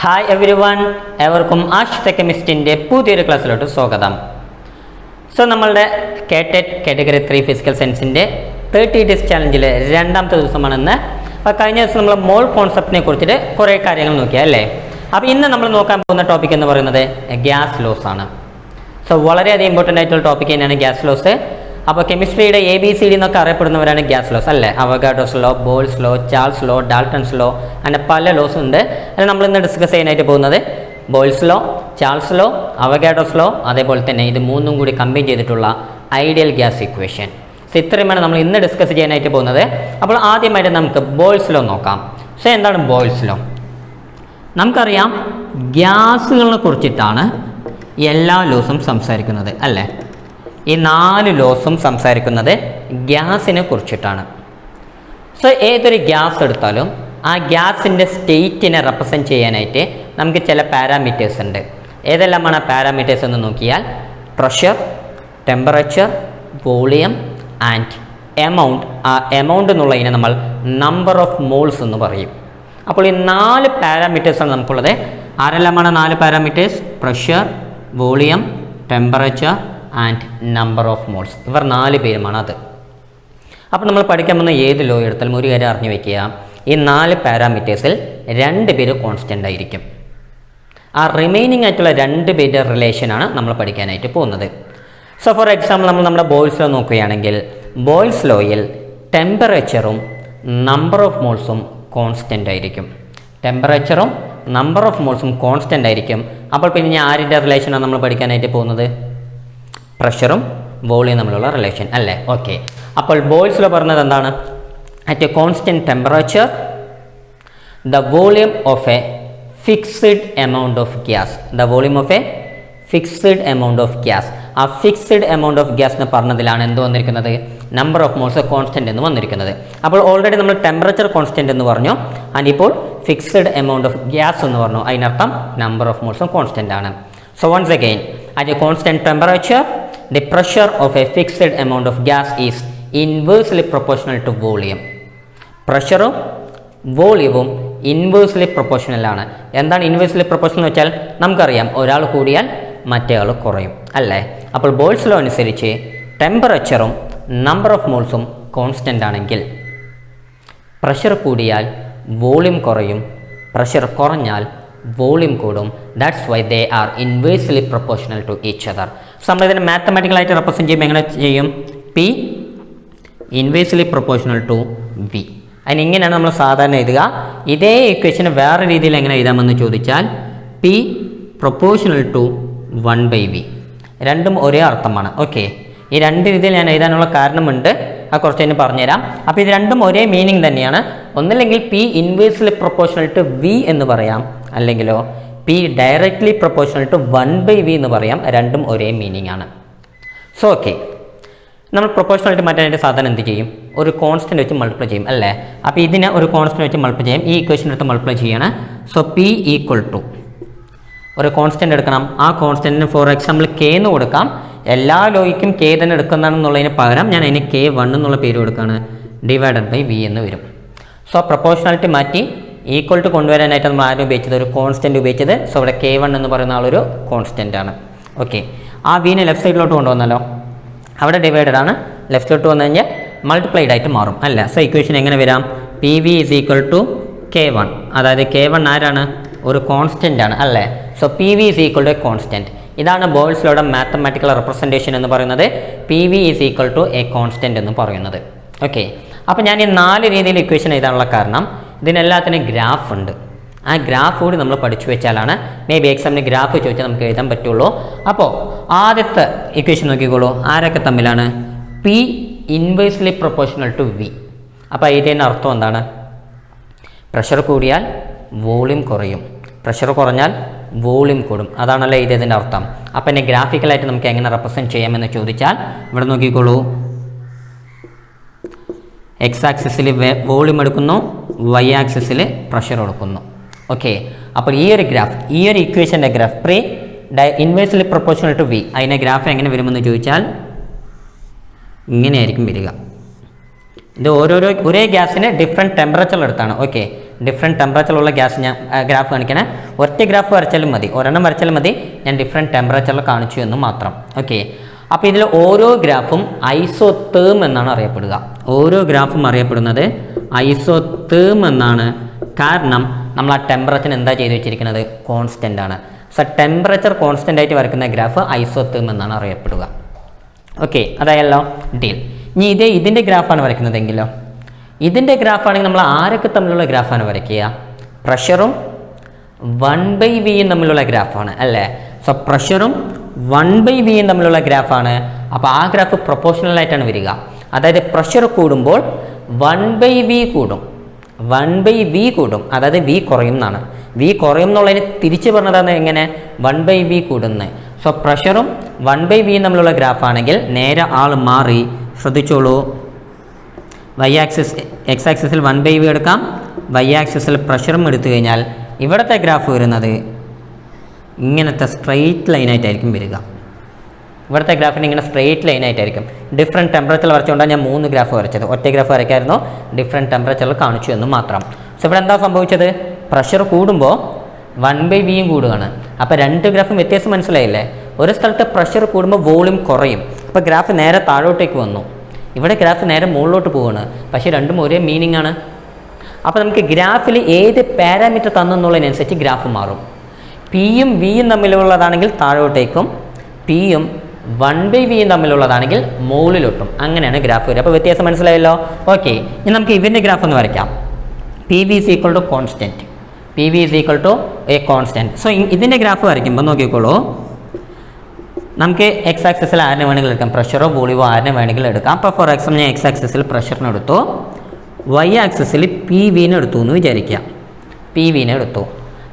Hi every one, എവർക്കും ആശുദ്ധ കെമിസ്റ്റിൻ്റെ പുതിയൊരു ക്ലാസ്സിലോട്ട് സ്വാഗതം. So നമ്മളുടെ കേട്ടറ്റ് കാറ്റഗറി 3 ഫിസിക്കൽ സയൻസിൻ്റെ 30 ഡേയ്സ് ചാലഞ്ചിലെ രണ്ടാമത്തെ ദിവസമാണെന്ന്. അപ്പോൾ കഴിഞ്ഞ ദിവസം നമ്മൾ മോൾ കോൺസെപ്റ്റിനെ കുറിച്ചിട്ട് കുറേ കാര്യങ്ങൾ നോക്കിയാൽ അല്ലേ. അപ്പോൾ ഇന്ന് നമ്മൾ നോക്കാൻ പോകുന്ന ടോപ്പിക് എന്ന് പറയുന്നത് ഗ്യാസ് ലോസ് ആണ്. സോ വളരെയധികം ഇമ്പോർട്ടൻ്റ് ആയിട്ടുള്ള ടോപ്പിക് തന്നെയാണ് ഗ്യാസ് ലോസ്. അപ്പോൾ കെമിസ്ട്രിയുടെ ABCD എന്നൊക്കെ അറിയപ്പെടുന്നവരാണ് ഗ്യാസ് ലോസ് അല്ലേ. Avogadro's law, Boyle's law, Charles law, Dalton's law, അങ്ങനെ പല ലോസ് ഉണ്ട്. അതിൽ നമ്മൾ ഇന്ന് ഡിസ്കസ് ചെയ്യാനായിട്ട് പോകുന്നത് Boyle's law, Charles law, Avogadro's law, അതേപോലെ തന്നെ ഇത് മൂന്നും കൂടി കമ്പൈൻ ചെയ്തിട്ടുള്ള ഐഡിയൽ ഗ്യാസ് ഇക്വേഷൻ. സോ ഇത്രയുമാണ് നമ്മൾ ഇന്ന് ഡിസ്കസ് ചെയ്യാനായിട്ട് പോകുന്നത്. അപ്പോൾ ആദ്യമായിട്ട് നമുക്ക് ബോൾസ് ലോ നോക്കാം. സോ എന്താണ് ബോൾസ് ലോ? നമുക്കറിയാം ഗ്യാസുകളെ കുറിച്ചിട്ടാണ് എല്ലാ ലോസും സംസാരിക്കുന്നത് അല്ലേ. ഈ 4 ലോസും സംസാരിക്കുന്നത് ഗ്യാസിനെ കുറിച്ചിട്ടാണ്. സോ ഏതൊരു ഗ്യാസ് എടുത്താലും ആ ഗ്യാസിൻ്റെ സ്റ്റേറ്റിനെ റെപ്രസെൻറ്റ് ചെയ്യാനായിട്ട് നമുക്ക് ചില പാരാമീറ്റേഴ്സ് ഉണ്ട്. ഏതെല്ലാമാണ് ആ പാരാമീറ്റേഴ്സ് എന്ന് നോക്കിയാൽ pressure, temperature, volume and amount. ആ എമൗണ്ട് എന്നുള്ളതിനെ നമ്മൾ നമ്പർ ഓഫ് മോൾസ് എന്ന് പറയും. അപ്പോൾ ഈ 4 പാരാമീറ്റേഴ്സാണ് നമുക്കുള്ളത്. ആരെല്ലാമാണ് 4 parameters? Pressure, volume, temperature and number of moles. ഇവർ 4 പേരുമാണ് അത്. അപ്പോൾ നമ്മൾ പഠിക്കാൻ പോകുന്ന ഏത് ലോ എടുത്താലും ഒരു കാര്യം അറിഞ്ഞു വയ്ക്കുക, ഈ 4 പാരാമീറ്റേഴ്സിൽ 2 പേര് കോൺസ്റ്റൻ്റ് ആയിരിക്കും. ആ റിമൈനിങ് ആയിട്ടുള്ള 2 പേരുടെ റിലേഷനാണ് നമ്മൾ പഠിക്കാനായിട്ട് പോകുന്നത്. സോ ഫോർ എക്സാമ്പിൾ നമ്മൾ നമ്മുടെ ബോയ്സ് ലോ നോക്കുകയാണെങ്കിൽ ബോയ്സ് ലോയിൽ ടെമ്പറേച്ചറും നമ്പർ ഓഫ് മോൾസും കോൺസ്റ്റൻ്റ് ആയിരിക്കും. ടെമ്പറേച്ചറും നമ്പർ ഓഫ് മോൾസും കോൺസ്റ്റൻ്റ് ആയിരിക്കും. അപ്പോൾ പിന്നെ ആരുടെ റിലേഷനാണ് നമ്മൾ പഠിക്കാനായിട്ട് പോകുന്നത്? പ്രഷറും വോളിയം തമ്മിലുള്ള റിലേഷൻ അല്ലേ. ഓക്കെ, അപ്പോൾ ബോയ്സ് ലോ പറഞ്ഞത് എന്താണ്? At a constant temperature the volume of a fixed amount of gas. The volume of a fixed amount of gas. ആ ഫിക്സ്ഡ് എമൗണ്ട് ഓഫ് ഗ്യാസ് എന്ന് പറഞ്ഞതിലാണ് എന്ത് വന്നിരിക്കുന്നത്? നമ്പർ ഓഫ് മോൾസ് കോൺസ്റ്റൻ്റ് എന്ന് വന്നിരിക്കുന്നത്. അപ്പോൾ ഓൾറെഡി നമ്മൾ ടെമ്പറേച്ചർ കോൺസ്റ്റൻ്റ് എന്ന് പറഞ്ഞു, ആൻഡ് ഇപ്പോൾ ഫിക്സ്ഡ് എമൗണ്ട് ഓഫ് ഗ്യാസ് എന്ന് പറഞ്ഞു. അതിനർത്ഥം നമ്പർ ഓഫ് മോൾസും കോൺസ്റ്റൻ്റ് ആണ്. So once again, at a constant temperature the pressure of a fixed amount of gas is inversely proportional to volume. പ്രഷറും വോളിയവും ഇൻവേഴ്സ്ലി പ്രൊപ്പോർഷണൽ ആണ്. എന്താണ് ഇൻവേഴ്സ്ലി പ്രൊപ്പോർഷണൽ എന്ന് വെച്ചാൽ നമുക്കറിയാം ഒരാൾ കൂടിയാൽ മറ്റേ ആൾ കുറയും അല്ലേ. അപ്പോൾ ബോൾസ് ലോ അനുസരിച്ച് ടെമ്പറേച്ചറും നമ്പർ ഓഫ് മോൾസും കോൺസ്റ്റൻ്റ് ആണെങ്കിൽ പ്രഷർ കൂടിയാൽ വോളിയം കുറയും, പ്രഷർ കുറഞ്ഞാൽ വോളിയം കൂടും. That's why they are inversely proportional to each other. So നമ്മളിതിനെ മാത്തമാറ്റിക്കലായിട്ട് റെപ്രസെൻറ്റ് ചെയ്യുമ്പോൾ എങ്ങനെ ചെയ്യും? P inversely proportional to V. അതിനിങ്ങനെയാണ് നമ്മൾ സാധാരണ എഴുതുക. ഇതേ ഇക്വേഷന് വേറെ രീതിയിൽ എങ്ങനെ എഴുതാമെന്ന് ചോദിച്ചാൽ പി പ്രൊപ്പോർഷണൽ ടു 1/v. രണ്ടും ഒരേ അർത്ഥമാണ്. ഓക്കെ, ഈ 2 രീതിയിൽ ഞാൻ എഴുതാനുള്ള കാരണമുണ്ട്, അത് കുറച്ച് കഴിഞ്ഞ് പറഞ്ഞുതരാം. അപ്പോൾ ഇത് രണ്ടും ഒരേ മീനിങ് തന്നെയാണ്. ഒന്നില്ലെങ്കിൽ P inversely proportional to V എന്ന് പറയാം, അല്ലെങ്കിലോ P directly proportional to 1/v എന്ന് പറയാം. രണ്ടും ഒരേ മീനിങ് ആണ്. സോ ഓക്കെ, നമ്മൾ പ്രൊപ്പോർഷണാലിറ്റി മാറ്റാനായിട്ട് സാധാരണ എന്ത് ചെയ്യും? ഒരു കോൺസ്റ്റൻ്റ് വെച്ച് മൾട്ടിപ്ലൈ ചെയ്യും അല്ലേ. അപ്പോൾ ഇതിനെ ഒരു കോൺസ്റ്റൻ്റ് വെച്ച് മൾട്ടിപ്ലൈ ചെയ്യും. ഈ ഇക്വേഷൻ എടുത്ത് മൾട്ടിപ്ലൈ ചെയ്യണം. സോ പി ഈക്വൽ ടു ഒരു കോൺസ്റ്റൻ്റ് എടുക്കണം. ആ കോൺസ്റ്റൻറ്റിന് ഫോർ എക്സാമ്പിൾ കെ എന്ന് കൊടുക്കാം. എല്ലാ ലോയ്ക്കും കെ തന്നെ എടുക്കുന്നതാണെന്നുള്ളതിന് പകരം ഞാൻ അതിന് K1 എന്നുള്ള പേര് കൊടുക്കുകയാണ്. ഡിവൈഡഡ് ബൈ വി എന്ന് വരും. സോ പ്രൊപ്പോർഷണാലിറ്റി മാറ്റി ഈക്വൽ ടു കൊണ്ടുവരാനായിട്ട് നമ്മൾ ആരും ഉപയോഗിച്ചത് ഒരു കോൺസ്റ്റൻറ്റ് ഉപയോഗിച്ചത്. സോ ഇവിടെ K1 എന്ന് പറയുന്ന ആളൊരു കോൺസ്റ്റൻ്റ് ആണ്. ഓക്കെ, ആ വിനെ ലെഫ്റ്റ് സൈഡിലോട്ട് കൊണ്ടുവന്നല്ലോ. അവിടെ ഡിവൈഡഡ് ആണ്, ലെഫ്റ്റിലോട്ട് വന്നു കഴിഞ്ഞാൽ മൾട്ടിപ്ലൈഡ് ആയിട്ട് മാറും അല്ല. സോ ഇക്വേഷൻ എങ്ങനെ വരാം? P V is equal to K1. അതായത് K1 ആരാണ്? ഒരു കോൺസ്റ്റൻ്റ് ആണ് അല്ലേ. So P V is equal to a constant. ഇതാണ് ബോൾസ് ലോയുടെ മാത്തമാറ്റിക്കൽ റെപ്രസെൻറ്റേഷൻ എന്ന് പറയുന്നത്. P V is equal to a constant എന്ന് പറയുന്നത്. ഓക്കെ, അപ്പോൾ ഞാൻ ഈ 4 രീതിയിൽ ഇക്വേഷൻ എഴുതാനുള്ള കാരണം ഇതിനെല്ലാത്തിനും ഗ്രാഫ് ഉണ്ട്. ആ ഗ്രാഫ് കൂടി നമ്മൾ പഠിച്ചു വെച്ചാലാണ് മേ ബി എക്സാമിന് ഗ്രാഫ് ചോദിച്ചാൽ നമുക്ക് എഴുതാൻ പറ്റുള്ളൂ. അപ്പോൾ ആദ്യത്തെ ഇക്വേഷൻ നോക്കിക്കോളൂ. ആരൊക്കെ തമ്മിലാണ്? P inversely proportional to V. അപ്പോൾ ഇതിൻ്റെ അർത്ഥം എന്താണ്? പ്രഷർ കൂടിയാൽ വോളിയം കുറയും, പ്രഷർ കുറഞ്ഞാൽ വോളിയം കൂടും. അതാണല്ലോ ഇതിൻ്റെ അർത്ഥം. അപ്പം എന്നെ ഗ്രാഫിക്കലായിട്ട് നമുക്ക് എങ്ങനെ റെപ്രസെൻറ്റ് ചെയ്യാമെന്ന് ചോദിച്ചാൽ ഇവിടെ നോക്കിക്കോളൂ. എക്സ് ആക്സിസിൽ വോളിയം എടുക്കുന്നു, വൈ ആക്സിസിൽ പ്രഷർ എടുക്കുന്നു. ഓക്കെ, അപ്പോൾ ഈ ഒരു ഗ്രാഫ്, ഈ ഒരു ഇക്വേഷൻ്റെ graph P inversely proportional to V, അതിൻ്റെ ഗ്രാഫ് എങ്ങനെ വരുമെന്ന് ചോദിച്ചാൽ ഇങ്ങനെയായിരിക്കും വരിക. ഇത് ഒരേ ഗ്യാസിന് ഡിഫറെൻറ്റ് ടെമ്പറേച്ചറിൽ എടുത്താണ്. ഓക്കെ, ഡിഫറെൻറ്റ് ടെമ്പറേച്ചറിലുള്ള ഗ്യാസ് ഞാൻ ഗ്രാഫ് കാണിക്കണേ. ഒറ്റ ഗ്രാഫ് വരച്ചാലും മതി, ഒരെണ്ണം വരച്ചാലും മതി, ഞാൻ ഡിഫറെൻറ്റ് ടെമ്പറേച്ചറിൽ കാണിച്ചു എന്ന് മാത്രം. ഓക്കെ, അപ്പോൾ ഇതിൽ ഓരോ ഗ്രാഫും ഐസോതേം എന്നാണ് അറിയപ്പെടുക. ഓരോ ഗ്രാഫും അറിയപ്പെടുന്നത് ഐസോതേം എന്നാണ്. കാരണം നമ്മൾ ആ ടെമ്പറേച്ചർ എന്താ ചെയ്ത് വെച്ചിരിക്കുന്നത്? കോൺസ്റ്റൻ്റ് ആണ്. സോ ടെമ്പറേച്ചർ കോൺസ്റ്റൻ്റ് ആയിട്ട് വരക്കുന്ന ഗ്രാഫ് ഐസോതേം എന്നാണ് അറിയപ്പെടുക. Okay, അതായല്ലോ deal. ഇനി ഇതിൻ്റെ ഗ്രാഫാണ് വരയ്ക്കുന്നതെങ്കിലോ, ഇതിൻ്റെ ഗ്രാഫാണെങ്കിൽ നമ്മൾ ആരൊക്കെ തമ്മിലുള്ള ഗ്രാഫാണ് വരയ്ക്കുക? പ്രഷറും 1/v തമ്മിലുള്ള ഗ്രാഫാണ് അല്ലേ? സോ പ്രഷറും 1/v തമ്മിലുള്ള ഗ്രാഫാണ്. അപ്പോൾ ആ ഗ്രാഫ് പ്രൊപ്പോർഷണൽ ആയിട്ടാണ് വരിക. അതായത് പ്രഷർ കൂടുമ്പോൾ 1/v കൂടും, 1/v കൂടും, അതായത് v കുറയും എന്നാണ്. v കുറയും എന്നുള്ളതിന് തിരിച്ചു പറഞ്ഞതാണ് എങ്ങനെ? 1/v കൂടുന്നത്. സോ പ്രഷറും 1/v തമ്മിലുള്ള ഗ്രാഫാണെങ്കിൽ നേരെ ആൾ മാറി, ശ്രദ്ധിച്ചോളൂ. y ആക്സിസ് x ആക്സിസിൽ 1/v എടുക്കാം, y ആക്സിസിൽ പ്രഷറും എടുത്തു കഴിഞ്ഞാൽ ഇവിടുത്തെ ഗ്രാഫ് വരുന്നത് ഇങ്ങനത്തെ സ്ട്രെയിറ്റ് ലൈനായിട്ടായിരിക്കും വരിക. ഇവിടുത്തെ ഗ്രാഫിന് ഇങ്ങനെ സ്ട്രെയിറ്റ് ലൈനായിട്ടായിരിക്കും. ഡിഫറെൻറ്റ് ടെമ്പറേച്ചറിൽ വരച്ചുകൊണ്ടാണ് ഞാൻ 3 ഗ്രാഫ് വരച്ചത്. ഒറ്റ ഗ്രാഫ് വരയ്ക്കായിരുന്നു, ഡിഫറെൻറ്റ് ടെമ്പറേച്ചറിൽ കാണിച്ചു എന്ന് മാത്രം. സോ ഇവിടെ എന്താ സംഭവിച്ചത്? പ്രഷർ കൂടുമ്പോൾ 1/v കൂടുകയാണ്. അപ്പോൾ 2 ഗ്രാഫും വ്യത്യാസം മനസ്സിലായില്ലേ? ഒരു സ്ഥലത്ത് പ്രഷർ കൂടുമ്പോൾ വോളിയം കുറയും. അപ്പോൾ ഗ്രാഫ് നേരെ താഴോട്ടേക്ക് വന്നു, ഇവിടെ ഗ്രാഫ് നേരെ മുകളിലോട്ട് പോവുകയാണ്. പക്ഷേ രണ്ടും ഒരേ മീനിങ് ആണ്. അപ്പോൾ നമുക്ക് ഗ്രാഫിൽ ഏത് പാരാമീറ്റർ തന്നെന്നുള്ളതിനനുസരിച്ച് ഗ്രാഫ് മാറും. പിയും വിയും തമ്മിലുള്ളതാണെങ്കിൽ താഴോട്ടേക്കും, പിയും 1/v തമ്മിലുള്ളതാണെങ്കിൽ മുകളിലോട്ടും, അങ്ങനെയാണ് ഗ്രാഫ് വരിക. അപ്പോൾ വ്യത്യാസം മനസ്സിലായല്ലോ? ഓക്കെ, ഇനി നമുക്ക് ഇവൻ്റെ ഗ്രാഫ് ഒന്ന് വരയ്ക്കാം. P V is equal to constant, P V is equal to a constant. So ഇതിൻ്റെ ഗ്രാഫ് വരയ്ക്കുമ്പോൾ നോക്കിക്കോളൂ, നമുക്ക് എക്സ് ആക്സിസിൽ ആരിനെ വേണമെങ്കിൽ എടുക്കാം, പ്രഷറോ വോളിയോ ആരിനെ വേണമെങ്കിൽ എടുക്കാം. അപ്പോൾ ഫോർ എക്സാമ്പിൾ ഞാൻ എക്സ് ആക്സിസിൽ പ്രഷറിന് എടുത്തു, വൈ ആക്സിസിൽ പി വിനെ എടുത്തു എന്ന് വിചാരിക്കുക, പി വിനെ എടുത്തു.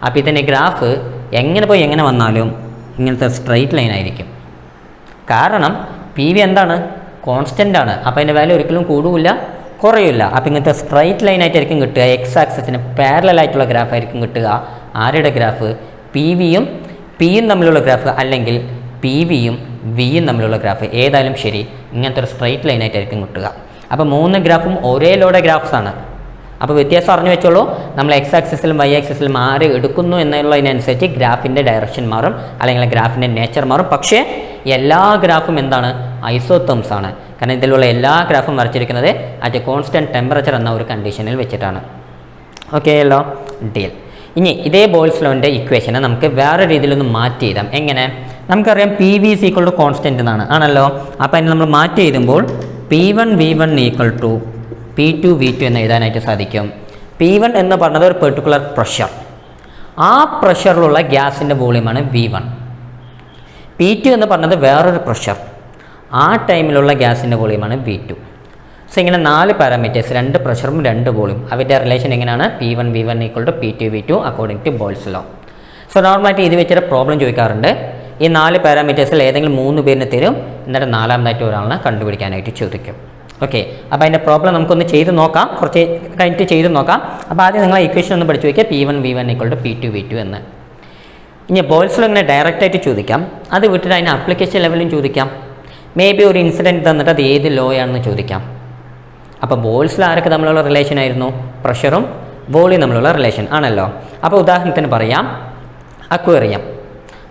അപ്പോൾ ഇതിൻ്റെ ഗ്രാഫ് എങ്ങനെ പോയി എങ്ങനെ വന്നാലും ഇങ്ങനത്തെ സ്ട്രെയിറ്റ് ലൈൻ ആയിരിക്കും. കാരണം പി വി എന്താണ്? കോൺസ്റ്റൻ്റ് ആണ്. അപ്പോൾ അതിൻ്റെ വാല്യൂ ഒരിക്കലും കൂടുകയില്ല, കുറയില്ല. അപ്പോൾ ഇങ്ങനത്തെ സ്ട്രെയിറ്റ് ലൈൻ ആയിട്ടായിരിക്കും കിട്ടുക. എക്സ് ആക്സിസിന് പാരലൽ ആയിട്ടുള്ള ഗ്രാഫ് ആയിരിക്കും കിട്ടുക. ആരുടെ ഗ്രാഫ്? പി വിയും പിയും തമ്മിലുള്ള ഗ്രാഫ്, അല്ലെങ്കിൽ പി വിയും വിയും തമ്മിലുള്ള ഗ്രാഫ്, ഏതായാലും ശരി ഇങ്ങനത്തെ ഒരു സ്ട്രെയിറ്റ് ലൈൻ ആയിട്ടായിരിക്കും കിട്ടുക. അപ്പോൾ 3 ഗ്രാഫും ഒരേ ലോഡ് ഗ്രാഫ്സ് ആണ്. അപ്പോൾ വ്യത്യാസം അറിഞ്ഞു വെച്ചോളൂ. നമ്മൾ എക്സ് ആക്സിസിലും വൈ ആക്സിസിലും ആര് എടുക്കുന്നു എന്നുള്ളതിനനുസരിച്ച് ഗ്രാഫിൻ്റെ ഡയറക്ഷൻ മാറും, അല്ലെങ്കിൽ ഗ്രാഫിൻ്റെ നേച്ചർ മാറും. പക്ഷേ എല്ലാ ഗ്രാഫും എന്താണ്? ഐസോതേംസ് ആണ്. കാരണം ഇതിലുള്ള എല്ലാ ഗ്രാഫും വരച്ചിരിക്കുന്നത് അറ്റ് കോൺസ്റ്റൻറ്റ് ടെമ്പറേച്ചർ എന്ന ഒരു കണ്ടീഷനിൽ വെച്ചിട്ടാണ്. ഓക്കെ അല്ലോ, ഡീൽ. ഇനി ഇതേ ബോയ്ൽസ് ലോൻ്റെ ഇക്വേഷനെ നമുക്ക് വേറെ രീതിയിലൊന്ന് മാറ്റി എഴുതാം. എങ്ങനെ? നമുക്കറിയാം P V is equal to constant എന്നാണ്, ആണല്ലോ. അപ്പോൾ അതിന് നമ്മൾ മാറ്റി എഴുതുമ്പോൾ P1 V1 equal to P2 V2 എന്ന് എഴുതാനായിട്ട് സാധിക്കും. P1 എന്ന് പറഞ്ഞത് ഒരു പെർട്ടിക്കുലർ പ്രഷർ, ആ പ്രഷറിലുള്ള ഗ്യാസിൻ്റെ വോളിയമാണ് V1. P2 എന്ന് പറഞ്ഞത് വേറൊരു പ്രഷർ, ആ ടൈമിലുള്ള ഗ്യാസിൻ്റെ വോളിയമാണ് V2. സോ ഇങ്ങനെ 4 പാരാമീറ്റേഴ്സ്, 2 പ്രഷറും 2 വോളിയം, അവരുടെ റിലേഷൻ എങ്ങനെയാണ്? P1 V1 equal to P2 V2 according to Boyle's law. So നോർമലായിട്ട് ഇത് വെച്ചൊരു പ്രോബ്ലം ചോദിക്കാറുണ്ട്. ഈ 4 പാരാമീറ്റേഴ്സിൽ ഏതെങ്കിലും 3 പേരിന് തരും, എന്നിട്ട് 4ാമതായിട്ട് ഒരാളിനെ കണ്ടുപിടിക്കാനായിട്ട് ചോദിക്കും. ഓക്കെ, അപ്പോൾ അതിൻ്റെ പ്രോബ്ലം നമുക്കൊന്ന് ചെയ്ത് നോക്കാം, കുറച്ച് കഴിഞ്ഞിട്ട് ചെയ്ത് നോക്കാം. അപ്പോൾ ആദ്യം നിങ്ങൾ ഇക്വേഷൻ ഒന്ന് പഠിച്ചു വയ്ക്കുക, P1 V1 equal to P2 V2 എന്ന്. ഇനി ബോയ്ൽസ് ലോ ഇങ്ങനെ ഡയറക്റ്റായിട്ട് ചോദിക്കാം, അത് വിട്ടിട്ട് അതിന് ആപ്ലിക്കേഷൻ ലെവലും ചോദിക്കാം. മേ ബി ഒരു ഇൻസിഡൻറ്റ് തന്നിട്ട് അത് ഏത് ലോ ആണെന്ന് ചോദിക്കാം. അപ്പോൾ ബോയ്ൽസ് ലോ ആരൊക്കെ തമ്മിലുള്ള റിലേഷൻ ആയിരുന്നു? പ്രഷറും വോളിയം തമ്മിലുള്ള റിലേഷൻ ആണല്ലോ. അപ്പോൾ ഉദാഹരണത്തിന് പറയാം,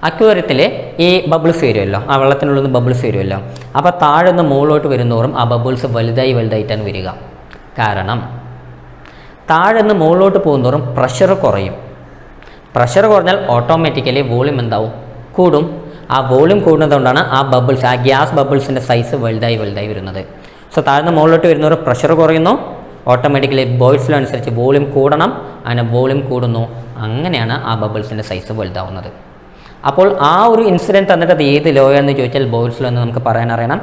അക്വേറിയത്തിൽ ഈ ബബിൾസ് വരുമല്ലോ, ആ വെള്ളത്തിനുള്ളിൽ നിന്ന് ബബിൾസ് വരുമല്ലോ. അപ്പോൾ താഴെ നിന്ന് മുകളിലോട്ട് വരുന്നതോറും ആ ബബിൾസ് വലുതായിട്ടാണ് വരിക. കാരണം താഴെ നിന്ന് മുകളിലോട്ട് പോകുന്നതോറും പ്രഷർ കുറയും. പ്രഷർ കുറഞ്ഞാൽ ഓട്ടോമാറ്റിക്കലി വോളിയം എന്താവും? കൂടും. ആ വോളിയം കൂടുന്നതുകൊണ്ടാണ് ആ ബബിൾസ്, ആ ഗ്യാസ് ബബിൾസിൻ്റെ സൈസ് വലുതായി വരുന്നത്. സോ താഴ്ന്ന് മുകളിലോട്ട് വരുന്നവർ പ്രഷർ കുറയുന്നു, ഓട്ടോമാറ്റിക്കലി ബോയ്ൽസ് ലോ അനുസരിച്ച് വോളിയം കൂടണം, അങ്ങനെ വോളിയം കൂടുന്നു, അങ്ങനെയാണ് ആ ബബിൾസിൻ്റെ സൈസ് വലുതാവുന്നത്. അപ്പോൾ ആ ഒരു ഇൻസിഡൻറ്റ് തന്നിട്ട് അത് ഏത് ലോ എന്ന് ചോദിച്ചാൽ ബോയ്ൽസ് ലോ എന്ന് നമുക്ക് പറയാൻ അറിയണം.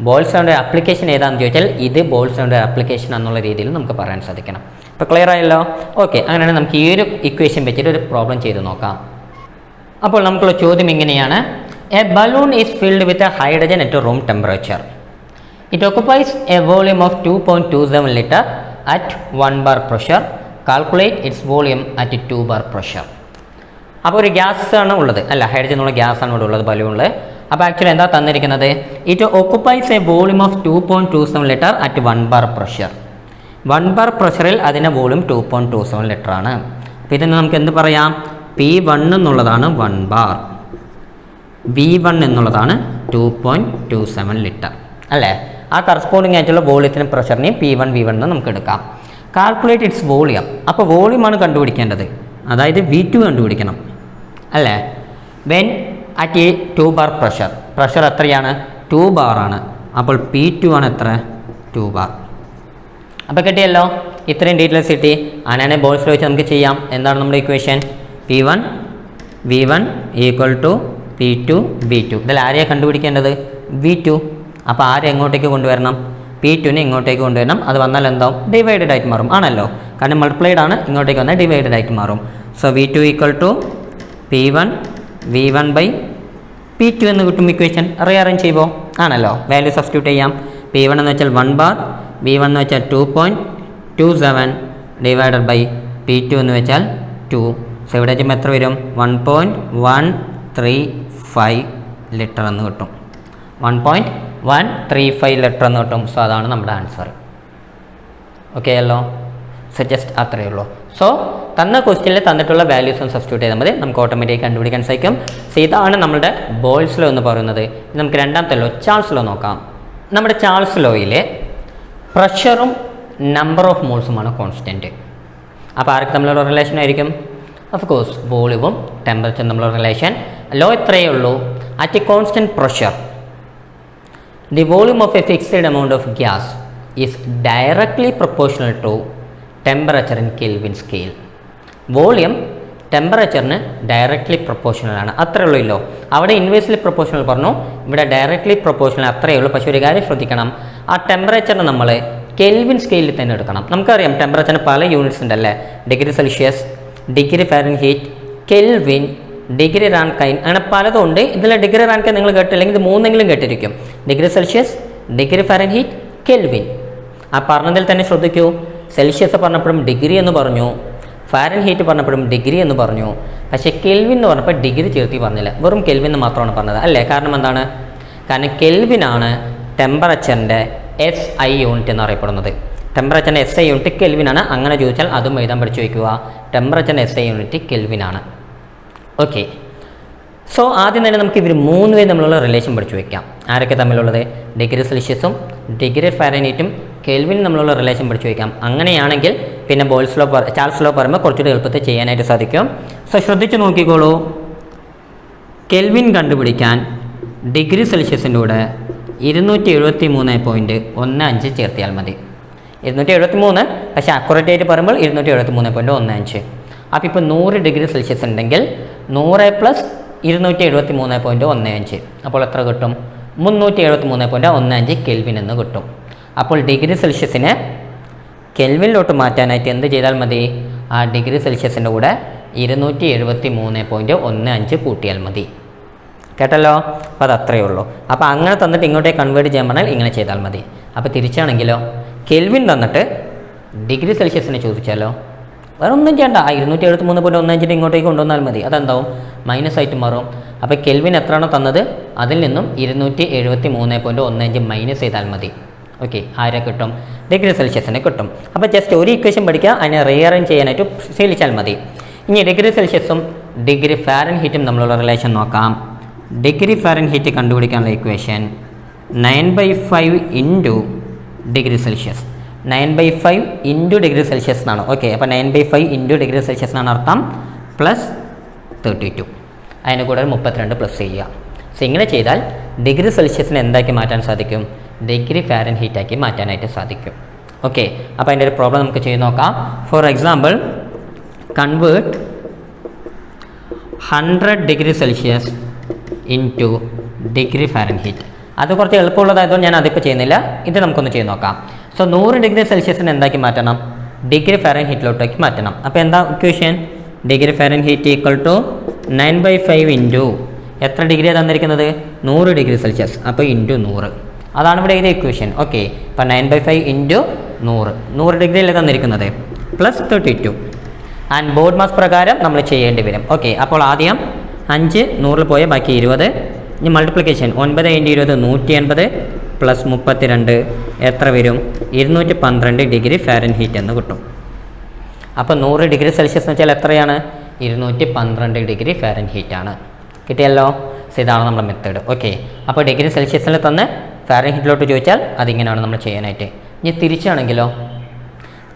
ബോയ്ൽസ് ലോയുടെ ആപ്ലിക്കേഷൻ ഏതാണെന്ന് ചോദിച്ചാൽ ഇത് ബോയ്ൽസ് ലോയുടെ ആപ്ലിക്കേഷൻ എന്നുള്ള രീതിയിൽ നമുക്ക് പറയാൻ സാധിക്കണം. ഇപ്പോൾ ക്ലിയർ ആയല്ലോ? ഓക്കെ, അങ്ങനെയാണെങ്കിൽ നമുക്ക് ഈ ഒരു ഇക്വേഷൻ വെച്ചിട്ട് ഒരു പ്രോബ്ലം ചെയ്ത് നോക്കാം. അപ്പോൾ നമുക്കുള്ള ചോദ്യം ഇങ്ങനെയാണ്: a balloon is filled with a hydrogen at room temperature. It occupies a volume of 2.27 litre at 1 bar pressure. Calculate its volume at 2 bar pressure. അപ്പോൾ ഒരു ഗ്യാസ് ആണ് ഉള്ളത്, അല്ല ഹൈഡ്രജൻ എന്നുള്ള ഗ്യാസ് ആണ് ഇവിടെ ഉള്ളത് ബലൂണിൽ. അപ്പോൾ ആക്ച്വലി എന്താ തന്നിരിക്കുന്നത്? It occupies a volume of 2.27 litre at 1 bar pressure. 1 bar പ്രഷറിൽ അതിൻ്റെ വോളിയം 2.27 ലിറ്റർ ആണ്. അപ്പോൾ ഇതിന് നമുക്ക് എന്ത് പറയാം? P1 എന്നുള്ളതാണ് 1 ബാർ, V1 എന്നുള്ളതാണ് 2.27 ലിറ്റർ അല്ലേ? ആ കറസ്പോണ്ടിങ് ആയിട്ടുള്ള വോളിയത്തിന് പ്രഷറിനെയും P1 V1 എന്ന് നമുക്ക് എടുക്കാം. Calculate its volume. അപ്പോൾ വോളിയമാണ് കണ്ടുപിടിക്കേണ്ടത്, അതായത് V2 കണ്ടുപിടിക്കണം അല്ലേ? When at A 2 bar pressure എത്രയാണ്? 2 ബാർ ആണ്. അപ്പോൾ P2 ആണ് എത്ര? 2 ബാർ. അപ്പോൾ കിട്ടിയല്ലോ, ഇത്രയും ഡീറ്റെയിൽസ് കിട്ടി. അങ്ങനെ ബോൾസിൽ വെച്ച് നമുക്ക് ചെയ്യാം. എന്താണ് നമ്മുടെ equation? P1 V1 equal to P2 V2. ഇതിൽ ആരെയാണ് കണ്ടുപിടിക്കേണ്ടത്? V2. അപ്പോൾ ആരെ എങ്ങോട്ടേക്ക് കൊണ്ടുവരണം? P2നെ ഇങ്ങോട്ടേക്ക് കൊണ്ടുവരണം. അത് വന്നാൽ എന്താവും? ഡിവൈഡഡ് ആയിട്ട് മാറും ആണല്ലോ, കാരണം മൾട്ടിപ്ലൈഡ് ആണ്. ഇങ്ങോട്ടേക്ക് വന്നാൽ ഡിവൈഡഡ് ആയിട്ട് മാറും. So V2 equal to P1 V1 by P2 എന്ന് കിട്ടും. ഇക്വേഷൻ റീഅറേഞ്ച് ചെയ്യുമ്പോൾ ആണല്ലോ, വാല്യൂ സബ്സ്റ്റിറ്റ്യൂട്ട് ചെയ്യാം. P1 എന്ന് വെച്ചാൽ 1 ബാർ, V1 എന്ന് വെച്ചാൽ 2.27 ഡിവൈഡഡ് ബൈ P2 എന്ന് വെച്ചാൽ 2. സോ ഇവിടെ ചെയ്യുമ്പോൾ എത്ര വരും? 1.135 ലിറ്റർ എന്ന് കിട്ടും. 1.135 ലിറ്റർ എന്ന് കിട്ടും. സോ അതാണ് നമ്മുടെ ആൻസർ. ഓക്കെ അല്ലോ? സോ ജസ്റ്റ് അത്രയേ ഉള്ളൂ. സോ തന്ന ക്വസ്റ്റ്യനിൽ തന്നിട്ടുള്ള വാല്യൂസും സബ്സ്റ്റിറ്റ്യൂട്ട് ചെയ്താൽ മതി, നമുക്ക് ഓട്ടോമാറ്റിക് കണ്ടുപിടിക്കാൻ സാധിക്കും. സോ ഇതാണ് നമ്മുടെ ബോൾസ് ലോ എന്ന് പറയുന്നത്. നമുക്ക് രണ്ടാമത്തെ ലോ, ചാൾസ് ലോ നോക്കാം. നമ്മുടെ ചാൾസ് ലോയിലെ പ്രഷറും നമ്പർ ഓഫ് മോൾസുമാണ് കോൺസ്റ്റൻറ്റ്. അപ്പോൾ ആർക്ക് തമ്മിലുള്ള റിലേഷൻ ആയിരിക്കും? ഓഫ് കോഴ്സ് വോളിയവും ടെമ്പറേച്ചറും തമ്മിലുള്ള റിലേഷൻ. ലോ ഇത്രയേ ഉള്ളൂ. At a constant pressure the volume of a fixed amount of gas is directly proportional to temperature in Kelvin scale. Volume ടെമ്പറേച്ചറിന് ഡയറക്ട്ലി പ്രൊപ്പോർഷണൽ ആണ്. അത്രയേ ഉള്ളൂ ഇല്ലോ. അവിടെ ഇൻവേഴ്സ്ലി പ്രൊപ്പോർഷണൽ പറഞ്ഞു, ഇവിടെ ഡയറക്ട്ലി പ്രൊപ്പോർഷണൽ അത്രയേ ഉള്ളൂ. പക്ഷേ ഒരു കാര്യം ശ്രദ്ധിക്കണം, ആ ടെമ്പറേച്ചറിന് നമ്മൾ കെൽവിൻ സ്കെയിലിൽ തന്നെ എടുക്കണം. നമുക്കറിയാം ടെമ്പറേച്ചറിന് പല യൂണിറ്റ്സ് ഉണ്ടല്ലേ, degree Celsius, degree Fahrenheit, Kelvin, degree Rankine, അങ്ങനെ പലതും ഉണ്ട്. ഇതിൽ ഡിഗ്രി റാൻകൈൻ നിങ്ങൾ കേട്ടില്ലെങ്കിൽ ഇത് മൂന്നെങ്കിലും കേട്ടിരിക്കും. Degree Celsius, degree Fahrenheit, Kelvin. ആ പറഞ്ഞതിൽ തന്നെ ശ്രദ്ധിക്കൂ, സെൽഷ്യസ് പറഞ്ഞപ്പോഴും ഡിഗ്രി എന്ന് പറഞ്ഞു, ഫാരൻഹീറ്റ് പറഞ്ഞപ്പോഴും ഡിഗ്രി എന്ന് പറഞ്ഞു. പക്ഷേ കെൽവിൻ എന്ന് പറഞ്ഞപ്പോൾ ഡിഗ്രി ചേർത്തി പറഞ്ഞില്ല, വെറും കെൽവിൻ എന്ന് മാത്രമാണ് പറഞ്ഞത് അല്ലേ? കാരണം എന്താണ്? കാരണം കെൽവിനാണ് ടെമ്പറേച്ചറിൻ്റെ SI യൂണിറ്റ് എന്നറിയപ്പെടുന്നത്. ടെമ്പറേച്ചറിൻ്റെ SI യൂണിറ്റ് കെൽവിനാണ്. അങ്ങനെ ചോദിച്ചാൽ അതും എഴുതാൻ പഠിച്ചു വയ്ക്കുക. ടെമ്പറേച്ചറിൻ്റെ SI യൂണിറ്റ് കെൽവിനാണ്. ഓക്കെ, സോ ആദ്യം തന്നെ നമുക്ക് ഇവർ മൂന്ന് പേര് തമ്മിലുള്ള റിലേഷൻ പഠിച്ചു വയ്ക്കാം. ആരൊക്കെ തമ്മിലുള്ളത്? ഡിഗ്രി സെൽഷ്യസും ഡിഗ്രി ഫാരൻഹീറ്റും കെൽവിനും തമ്മിലുള്ള റിലേഷൻ പഠിച്ചു വയ്ക്കാം. അങ്ങനെയാണെങ്കിൽ പിന്നെ ബോൾസ് ലോ, ചാൾസ് ലോ പറയുമ്പോൾ കുറച്ചുകൂടി എളുപ്പത്തിൽ ചെയ്യാനായിട്ട് സാധിക്കും. സോ ശ്രദ്ധിച്ച് നോക്കിക്കോളൂ, കെൽവിൻ കണ്ടുപിടിക്കാൻ ഡിഗ്രി സെൽഷ്യസിൻ്റെ കൂടെ 273.15 ചേർത്തിയാൽ മതി. 273, പക്ഷേ അക്യുറേറ്റ് ആയിട്ട് പറയുമ്പോൾ 273.15. അപ്പോൾ ഇപ്പോൾ 100 ഡിഗ്രി സെൽഷ്യസ് ഉണ്ടെങ്കിൽ 100 പ്ലസ് 273.15, അപ്പോൾ എത്ര കിട്ടും? 373.15 കെൽവിൻ എന്ന് കിട്ടും. അപ്പോൾ ഡിഗ്രി സെൽഷ്യസിനെ കെൽവിനിലോട്ട് മാറ്റാനായിട്ട് എന്ത് ചെയ്താൽ മതി? ആ ഡിഗ്രി സെൽഷ്യസിൻ്റെ കൂടെ 273.15 കൂട്ടിയാൽ മതി. കേട്ടല്ലോ? അപ്പോൾ അത് അത്രയേ ഉള്ളൂ. അപ്പോൾ അങ്ങനെ തന്നിട്ട് ഇങ്ങോട്ടേക്ക് കൺവേർട്ട് ചെയ്യാൻ പറഞ്ഞാൽ ഇങ്ങനെ ചെയ്താൽ മതി. അപ്പോൾ തിരിച്ചാണെങ്കിലോ, കെൽവിൻ തന്നിട്ട് ഡിഗ്രി സെൽഷ്യസിനെ ചോദിച്ചാലോ, വേറെ ഒന്നും ചെയ്യണ്ട, ആ 273.15 ഇങ്ങോട്ടേക്ക് കൊണ്ടുവന്നാൽ മതി. അതെന്താവും? മൈനസ് ആയിട്ട് മാറും. അപ്പോൾ കെൽവിൻ എത്രയാണോ തന്നത് അതിൽ നിന്നും 273.15 മൈനസ് ചെയ്താൽ മതി. ഓക്കെ, ആരെ കിട്ടും? ഡിഗ്രി സെൽഷ്യസിനെ കിട്ടും. അപ്പോൾ ജസ്റ്റ് ഒരു ഇക്വേഷൻ പഠിക്കുക, അതിനെ റീഅറേഞ്ച് ചെയ്യാനായിട്ട് ശീലിച്ചാൽ മതി. ഇനി ഡിഗ്രി സെൽഷ്യസും ഡിഗ്രി ഫാരൻഹീറ്റും തമ്മിലുള്ള റിലേഷൻ നോക്കാം. ഡിഗ്രി ഫാരൻഹീറ്റ് കണ്ടുപിടിക്കാനുള്ള equation 9/5 into degree Celsius. 9/5 into degree Celsius എന്നാണ്. ഓക്കെ, അപ്പോൾ 9/5 ഇൻറ്റു ഡിഗ്രി സെൽഷ്യസ് എന്നാണ് അർത്ഥം, പ്ലസ് 32. അതിന് കൂടെ 32 പ്ലസ് ചെയ്യുക. സോ ഇങ്ങനെ ചെയ്താൽ ഡിഗ്രി സെൽഷ്യസിനെ എന്താക്കി മാറ്റാൻ സാധിക്കും? ഡിഗ്രി ഫാരൻഹീറ്റാക്കി മാറ്റാനായിട്ട് സാധിക്കും. ഓക്കെ, അപ്പോൾ അതിൻ്റെ ഒരു പ്രോബ്ലം നമുക്ക് ചെയ്ത് നോക്കാം. For example, convert 100 degree Celsius into degree Fahrenheit. അത് കുറച്ച് എളുപ്പമുള്ളതായതുകൊണ്ട് ഞാൻ അതിപ്പോൾ ചെയ്യുന്നില്ല, ഇത് നമുക്കൊന്ന് ചെയ്ത് നോക്കാം. സോ 100 ഡിഗ്രി സെൽഷ്യസിനെ എന്താക്കി മാറ്റണം? ഡിഗ്രി ഫാരൻഹീറ്റിലോട്ടേക്ക് മാറ്റണം. അപ്പോൾ എന്താ equation? Degree Fahrenheit equal to 9/5 into എത്ര ഡിഗ്രിയാണ് തന്നിരിക്കുന്നത്? 100 ഡിഗ്രി സെൽഷ്യസ്. അപ്പോൾ ഇൻറ്റു 100, അതാണ് ഇവിടെ എഴുതിയ ഇക്വേഷൻ. ഓക്കെ, അപ്പോൾ 9/5 ഇൻറ്റു 100 ഡിഗ്രിയല്ലേ തന്നിരിക്കുന്നത്, പ്ലസ് 32. ആൻഡ് ബോർഡ് മാസ് പ്രകാരം നമ്മൾ ചെയ്യേണ്ടി വരും. ഓക്കെ, അപ്പോൾ ആദ്യം 5 100 പോയ ബാക്കി 20. ഇനി മൾട്ടിപ്ലിക്കേഷൻ 9 × 20 180, പ്ലസ് 32 എത്ര വരും? 212 ഡിഗ്രി ഫാരൻഹീറ്റ് എന്ന് കിട്ടും. അപ്പോൾ 100 ഡിഗ്രി സെൽഷ്യസ് എന്ന് വെച്ചാൽ എത്രയാണ്? 212 ഡിഗ്രി ഫാരൻഹീറ്റ് ആണ്. കിട്ടിയല്ലോ? സോ ഇതാണ് നമ്മുടെ മെത്തേഡ്. ഓക്കെ, അപ്പോൾ ഡിഗ്രി സെൽഷ്യസിൽ തന്നെ ഫാരൻഹീറ്റിലോട്ട് ചോദിച്ചാൽ അതിങ്ങനെയാണ് നമ്മൾ ചെയ്യാനായിട്ട്. ഇനി തിരിച്ചാണെങ്കിലോ?